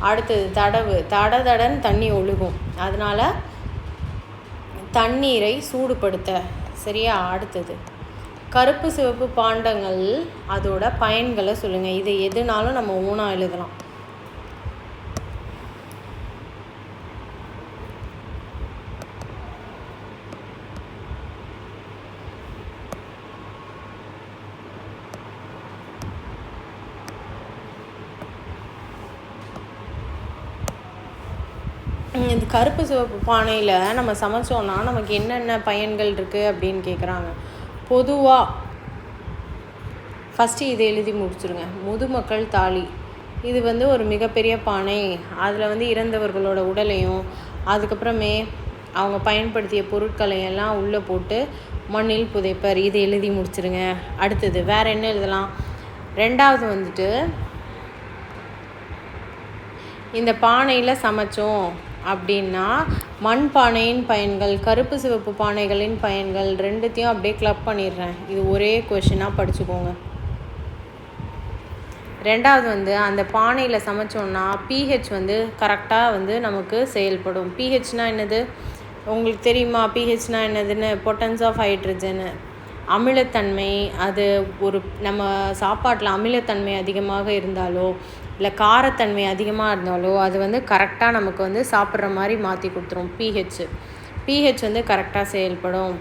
அடுத்தது தடவு. தடன்னு தண்ணி ஒழுகும், அதனால் தண்ணீரை சூடுபடுத்த. சரியா? அடுத்தது கருப்பு சிவப்பு பாண்டங்கள், அதோட பயன்களை சொல்லுங்கள். இது எதுனாலும் நம்ம ஊனா எழுதலாம். இந்த கருப்பு சிவப்பு பானையில் நம்ம சமைச்சோன்னா நமக்கு என்னென்ன பயன்கள் இருக்குது அப்படின்னு கேட்குறாங்க. பொதுவாக ஃபஸ்ட்டு இதை எழுதி முடிச்சுருங்க. முதுமக்கள் தாலி. இது வந்து ஒரு மிகப்பெரிய பானை. அதில் வந்து இறந்தவர்களோட உடலையும் அதுக்கப்புறமே அவங்க பயன்படுத்திய பொருட்களையெல்லாம் உள்ளே போட்டு மண்ணில் புதைப்பர். இதை எழுதி முடிச்சுருங்க. அடுத்தது வேறு என்ன எழுதலாம்? ரெண்டாவது வந்துட்டு இந்த பானையில் சமைச்சோம் அப்படின்னா மண் பானையின் பயன்கள், கருப்பு சிவப்பு பானைகளின் பயன்கள் ரெண்டுத்தையும் அப்படியே கிளப் பண்ணிடுறேன். இது ஒரே கொஷினாக படிச்சுக்கோங்க. ரெண்டாவது வந்து அந்த பானையில் சமைச்சோன்னா pH வந்து கரெக்டாக வந்து நமக்கு செயல்படும். pHனா என்னது உங்களுக்கு தெரியுமா? pHனா என்னதுன்னு? Potence of hydrogen. அமிலத்தன்மை. அது ஒரு நம்ம சாப்பாட்டில் அமிலத்தன்மை அதிகமாக இருந்தாலோ இல்லை காரத்தன்மை அதிகமாக இருந்தாலோ அது வந்து கரெக்டாக நமக்கு வந்து சாப்பிட்ற மாதிரி மாற்றி கொடுத்துரும். pH வந்து கரெக்டாக செயல்படும்.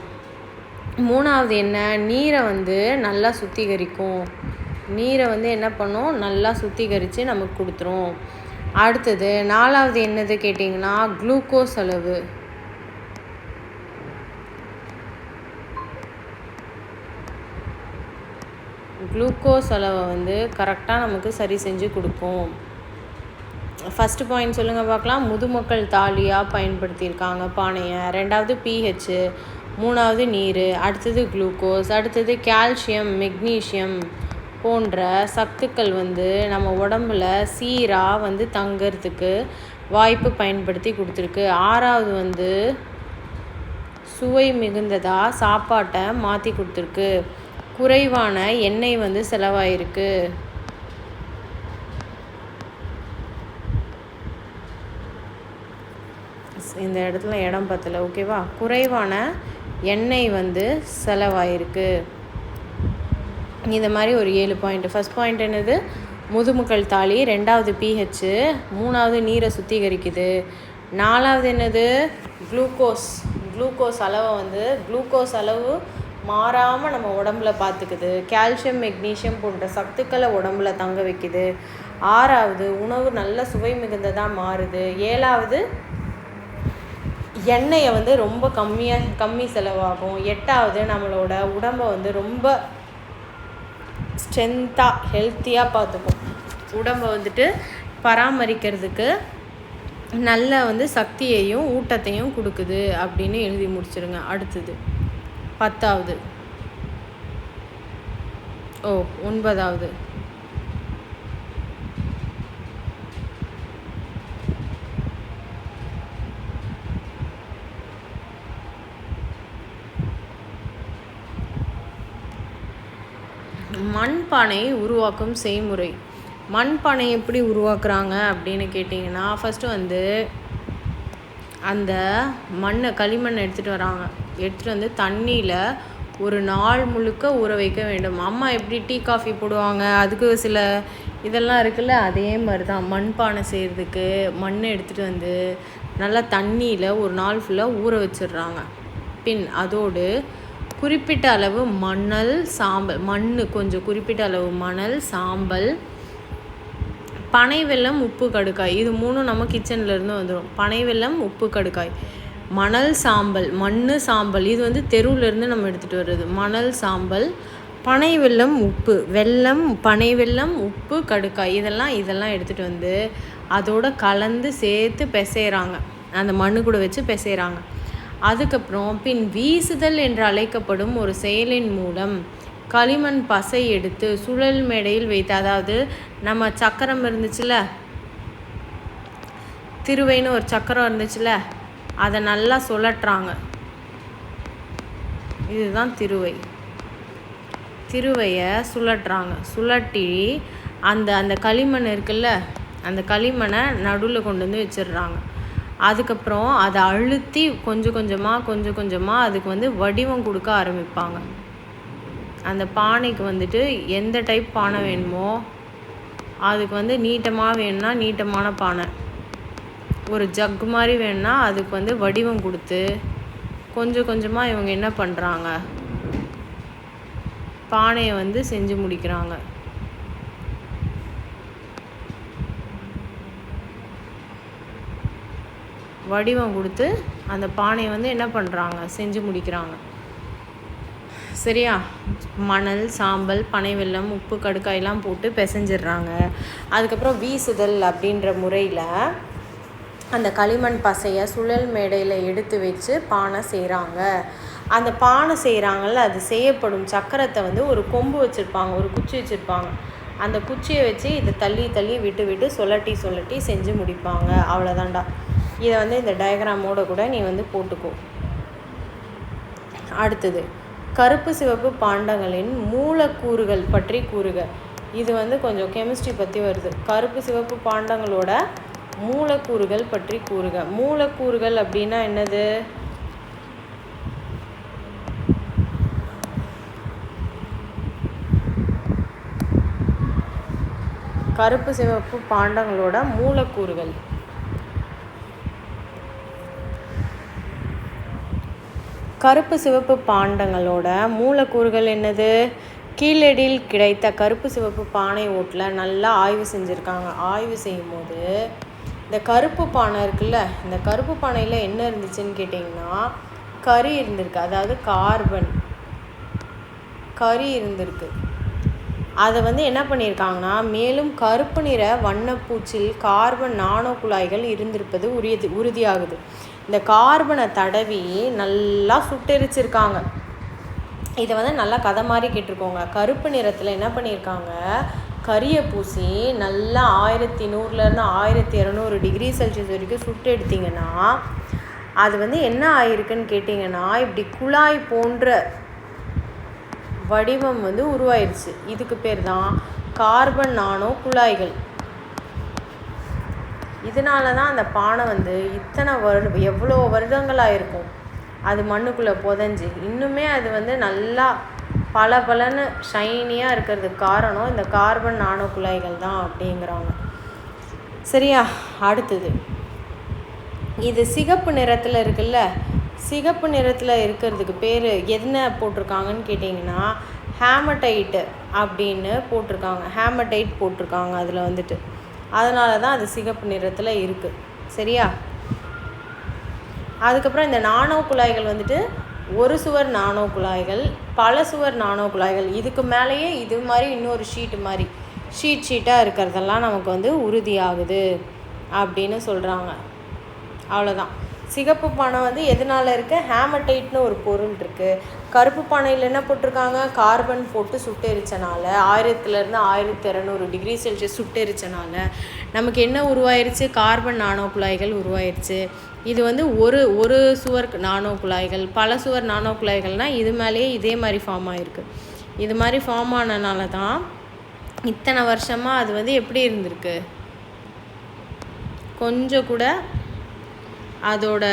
மூணாவது என்ன? நீரை வந்து நல்லா சுத்திகரிக்கும். நீரை வந்து என்ன பண்ணும்? நல்லா சுத்திகரித்து நமக்கு கொடுத்துரும். அடுத்தது நாலாவது என்னது கேட்டிங்கன்னா குளுக்கோஸ் அளவு. குளுக்கோஸ் அளவை வந்து கரெக்டாக நமக்கு சரி செஞ்சு கொடுக்கும். ஃபஸ்ட்டு பாயிண்ட் சொல்லுங்கள் பார்க்கலாம். முதுமக்கள் தாலியாக பயன்படுத்தியிருக்காங்க பானையை. ரெண்டாவது pH, மூணாவது நீர், அடுத்தது குளுக்கோஸ், அடுத்தது கால்சியம் மெக்னீஷியம் போன்ற சத்துக்கள் வந்து நம்ம உடம்புல சீராக வந்து தங்கிறதுக்கு வாய்ப்பு பயன்படுத்தி கொடுத்துருக்கு. ஆறாவது வந்து சுவை மிகுந்ததாக சாப்பாட்டை மாற்றி கொடுத்துருக்கு. குறைவான எண்ணெய் வந்து செலவாயிருக்கு. இந்த இடத்துல இடம் பத்தலை, ஓகேவா? குறைவான எண்ணெய் வந்து செலவாயிருக்கு. இந்த மாதிரி ஒரு 7 பாயிண்ட். ஃபஸ்ட் பாயிண்ட் என்னது? முதுமக்கள் தாலி. ரெண்டாவது pH, மூணாவது நீரை சுத்திகரிக்குது. நாலாவது என்னது? குளுக்கோஸ் அளவை வந்து குளுக்கோஸ் அளவு மாறாமல் நம்ம உடம்புல பார்த்துக்குது. கால்சியம் மெக்னீஷியம் போன்ற சத்துக்களை உடம்புல தங்க வைக்குது. ஆறாவது உணவு நல்ல சுவை மிகுந்ததாக மாறுது. ஏழாவது எண்ணெயை வந்து ரொம்ப கம்மி செலவாகும். எட்டாவது நம்மளோட உடம்பை வந்து ரொம்ப ஸ்ட்ரென்த்தாக ஹெல்த்தியாக பார்த்துக்கும். உடம்பை வந்துட்டு பராமரிக்கிறதுக்கு நல்ல வந்து சக்தியையும் ஊட்டத்தையும் கொடுக்குது அப்படின்னு எழுதி முடிச்சிருங்க. அடுத்தது 10வது 9வது மண்பானை உருவாக்கும் செய்முறை. மண்பானை எப்படி உருவாக்குறாங்க அப்படின்னு கேட்டிங்கன்னா ஃபஸ்ட்டு வந்து அந்த களிமண் எடுத்துகிட்டு வராங்க. எடுத்துகிட்டு வந்து தண்ணியில் ஒரு நாள் முழுக்க ஊற வைக்க வேண்டும். அம்மா எப்படி டீ காஃபி போடுவாங்க, அதுக்கு சில இதெல்லாம் இருக்குல்ல, அதே மாதிரி தான் மண்பானை செய்கிறதுக்கு மண்ணை எடுத்துகிட்டு வந்து நல்லா தண்ணியில் ஒரு நாள் ஃபுல்லாக ஊற வச்சிடுறாங்க. பின் அதோடு குறிப்பிட்ட அளவு மணல் சாம்பல், கொஞ்சம் குறிப்பிட்ட அளவு மணல் சாம்பல் பனை வெல்லம், உப்பு கடுக்காய், இது 3 நம்ம கிச்சன்லேருந்து வந்துடும். பனை வெல்லம், உப்பு கடுக்காய். மணல் சாம்பல், மண் சாம்பல், இது வந்து தெருவிலேருந்து நம்ம எடுத்துகிட்டு வர்றது. மணல் சாம்பல், பனை வெல்லம், உப்பு, வெல்லம், பனை வெல்லம், உப்பு கடுக்காய், இதெல்லாம் எடுத்துகிட்டு வந்து அதோட கலந்து சேர்த்து பிசைகிறாங்க. அந்த மண்ணு கூட வச்சு பிசைகிறாங்க. அதுக்கப்புறம் பின் வீசுதல் என்று அழைக்கப்படும் ஒரு செயலின் மூலம் களிமண் பசை எடுத்து சுழல் மேடையில் வைத்து, அதாவது நம்ம சக்கரம் இருந்துச்சுல, திருவைன்னு ஒரு சக்கரம் இருந்துச்சுல, அதை நல்லா சுழட்டுறாங்க. இதுதான் திருவை. திருவையை சுழட்டுறாங்க. சுழட்டி அந்த களிமண் இருக்குல்ல, அந்த களிமண்ணை நடுவில் கொண்டு வந்து வச்சிடுறாங்க. அதுக்கப்புறம் அதை அழுத்தி கொஞ்சம் கொஞ்சமாக அதுக்கு வந்து வடிவம் கொடுக்க ஆரம்பிப்பாங்க. அந்த பானைக்கு வந்துட்டு எந்த டைப் பானை வேணுமோ அதுக்கு வந்து நீட்டமாக வேணும்னா நீட்டமான பானை, ஒரு ஜக்கு மாதிரி வேணும்னா அதுக்கு வந்து வடிவம் கொடுத்து கொஞ்சமாக இவங்க என்ன பண்ணுறாங்க, பானையை வந்து செஞ்சு முடிக்கிறாங்க. வடிவம் கொடுத்து அந்த பானையை வந்து என்ன பண்ணுறாங்க, செஞ்சு முடிக்கிறாங்க. சரியா? மணல் சாம்பல், பனை வெல்லம், உப்பு கடுக்காயெல்லாம் போட்டு பிசைஞ்சிடுறாங்க. அதுக்கப்புறம் வீசுதல் அப்படின்ற முறையில் அந்த களிமண் பசையை சுழல் மேடையில் எடுத்து வச்சு பானை செய்கிறாங்க. அந்த பானை செய்கிறாங்கல்ல, அது செய்யப்படும் சக்கரத்தை வந்து ஒரு கொம்பு வச்சுருப்பாங்க, ஒரு குச்சி வச்சுருப்பாங்க. அந்த குச்சியை வச்சு இதை தள்ளி விட்டு சுழட்டி செஞ்சு முடிப்பாங்க. அவ்வளோதான்டா. இதை வந்து இந்த டயக்ராமோட கூட நீ வந்து போட்டுக்கோ. அடுத்தது, கருப்பு சிவப்பு பாண்டங்களின் மூலக்கூறுகள் பற்றி கூறுக. இது வந்து கொஞ்சம் கெமிஸ்ட்ரி பற்றி வருது. கருப்பு சிவப்பு பாண்டங்களோட மூலக்கூறுகள் பற்றி கூறுக. மூலக்கூறுகள் அப்படின்னா என்னது? கருப்பு சிவப்பு பாண்டங்களோட மூலக்கூறுகள். கருப்பு சிவப்பு பாண்டங்களோட மூலக்கூறுகள் என்னது? கீழடியில் கிடைத்த கருப்பு சிவப்பு பானை ஓட்டில் நல்லா ஆய்வு செஞ்சுருக்காங்க. ஆய்வு செய்யும் போது இந்த கருப்பு பானை இருக்குல்ல, இந்த கருப்பு பானையில் என்ன இருந்துச்சுன்னு கேட்டிங்கன்னா கரி இருந்திருக்கு, அதாவது கார்பன் கரி இருந்திருக்கு. அதை வந்து என்ன பண்ணியிருக்காங்கன்னா, மேலும் கருப்பு நிற வண்ணப்பூச்சில் கார்பன் நானோ குழாய்கள் இருந்திருப்பது உறுதியாகுது. இந்த கார்பனை தடவி நல்லா சுட்டெரிச்சிருக்காங்க. இதை வந்து நல்லா கதை மாதிரி கேட்டிருக்கோங்க. கருப்பு நிறத்தில் என்ன பண்ணியிருக்காங்க, கரியை பூசி நல்லா 1100 1200 டிகிரி செல்சியஸ் வரைக்கும் சுட்டு எடுத்திங்கன்னா அது வந்து என்ன ஆயிருக்குன்னு கேட்டிங்கன்னா, இப்படி குழாய் போன்ற வடிவம் வந்து உருவாயிருச்சு. இதுக்கு பேர் தான் கார்பன் நானோ குழாய்கள். இதனால தான் அந்த பானை வந்து இத்தனை எவ்வளோ வருடங்களாக இருக்கும் அது மண்ணுக்குள்ளே புதைஞ்சி இன்னுமே அது வந்து நல்லா பளபளன்னு ஷைனியாக இருக்கிறதுக்கு காரணம் இந்த கார்பன் நானோ குழாய்கள் தான் அப்படிங்கிறாங்க. சரியா? அடுத்தது, இது சிகப்பு நிறத்தில் இருக்குல்ல, சிகப்பு நிறத்தில் இருக்கிறதுக்கு பேர் என்ன போட்டிருக்காங்கன்னு கேட்டிங்கன்னா ஹேமடைட்டு அப்படின்னு போட்டிருக்காங்க. ஹேமடைட் போட்டிருக்காங்க அதில் வந்துட்டு. அதனால தான் அது சிகப்பு நிறத்தில் இருக்குது. சரியா? அதுக்கப்புறம் இந்த நானோ குழாய்கள் வந்துட்டு ஒரு சுவர் நானோ குழாய்கள், பல சுவர் நானோ குழாய்கள். இதுக்கு மேலேயே இது மாதிரி இன்னொரு ஷீட்டாக இருக்கிறதெல்லாம் நமக்கு வந்து உறுதியாகுது அப்படின்னு சொல்கிறாங்க. அவ்வளோதான். சிகப்பு பானை வந்து எதனால் இருக்குது? ஹேமடைட்னு ஒரு பொருள் இருக்குது. கருப்பு பானையில் என்ன போட்டிருக்காங்க? கார்பன் போட்டு சுட்டெரிச்சனால 1000 1200 டிகிரி செல்சியஸ் சுட்டெரிச்சனால நமக்கு என்ன உருவாயிருச்சு? கார்பன் நானோ குழாய்கள் உருவாயிருச்சு. இது வந்து ஒரு சுவர் நானோ குழாய்கள், பல சுவர் நானோ குழாய்கள்னால் இது மேலேயே இதே மாதிரி ஃபார்ம் ஆகிருக்கு. இது மாதிரி ஃபார்ம் ஆனனால தான் இத்தனை வருஷமாக அது வந்து எப்படி இருந்திருக்கு, கொஞ்சம் கூட அதோட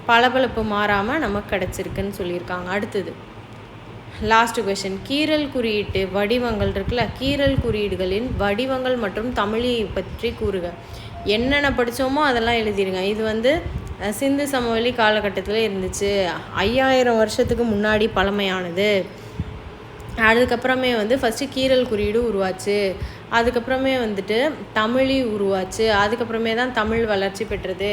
பளபளப்பு மாறாமல் நமக்கு கிடச்சிருக்குன்னு சொல்லியிருக்காங்க. அடுத்தது லாஸ்ட் கொஷின், கீறல் குறியீட்டு வடிவங்கள் இருக்குல்ல, கீறல் குறியீடுகளின் வடிவங்கள் மற்றும் தமிழை பற்றி கூறுக. என்னென்ன படித்தோமோ அதெல்லாம் எழுதிடுங்க. இது வந்து சிந்து சமவெளி காலகட்டத்தில் இருந்துச்சு, 5000 வருஷத்துக்கு முன்னாடி பழமையானது. அதுக்கப்புறமே வந்து ஃபஸ்ட்டு கீறல் குறியீடு உருவாச்சு. அதுக்கப்புறமே வந்துட்டு தமிழி உருவாச்சு, அதுக்கப்புறமே தான் தமிழ் வளர்ச்சி பெற்றது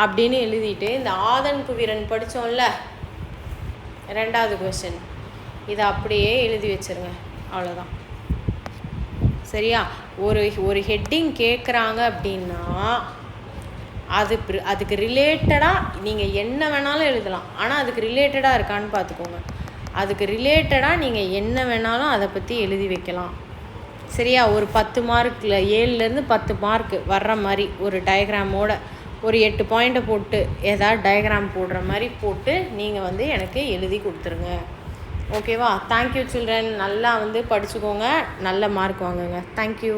அப்படின்னு எழுதிட்டு இந்த ஆதன் குவிரன் படித்தோம்ல 2வது கொஸ்டின், இதை அப்படியே எழுதி வச்சுருங்க. அவ்வளோதான். சரியா? ஒரு ஹெட்டிங் கேட்குறாங்க அப்படின்னா அதுக்கு ரிலேட்டடாக நீங்கள் என்ன வேணாலும் எழுதலாம். ஆனால் அதுக்கு ரிலேட்டடாக இருக்கான்னு பார்த்துக்கோங்க. அதுக்கு ரிலேட்டடாக நீங்கள் என்ன வேணாலும் அதை பற்றி எழுதி வைக்கலாம். சரியா? ஒரு 10 மார்க்கில் 7லேருந்து 10 மார்க் வர்ற மாதிரி ஒரு டயக்ராமோட ஒரு 8 பாயிண்ட்டை போட்டு ஏதாவது டயக்ராம் போடுற மாதிரி போட்டு நீங்கள் வந்து எனக்கு எழுதி கொடுத்துருங்க. ஓகேவா? Thank you children. நல்லா வந்து படிச்சுக்கோங்க, நல்ல மார்க் வாங்குங்க. தேங்க்யூ.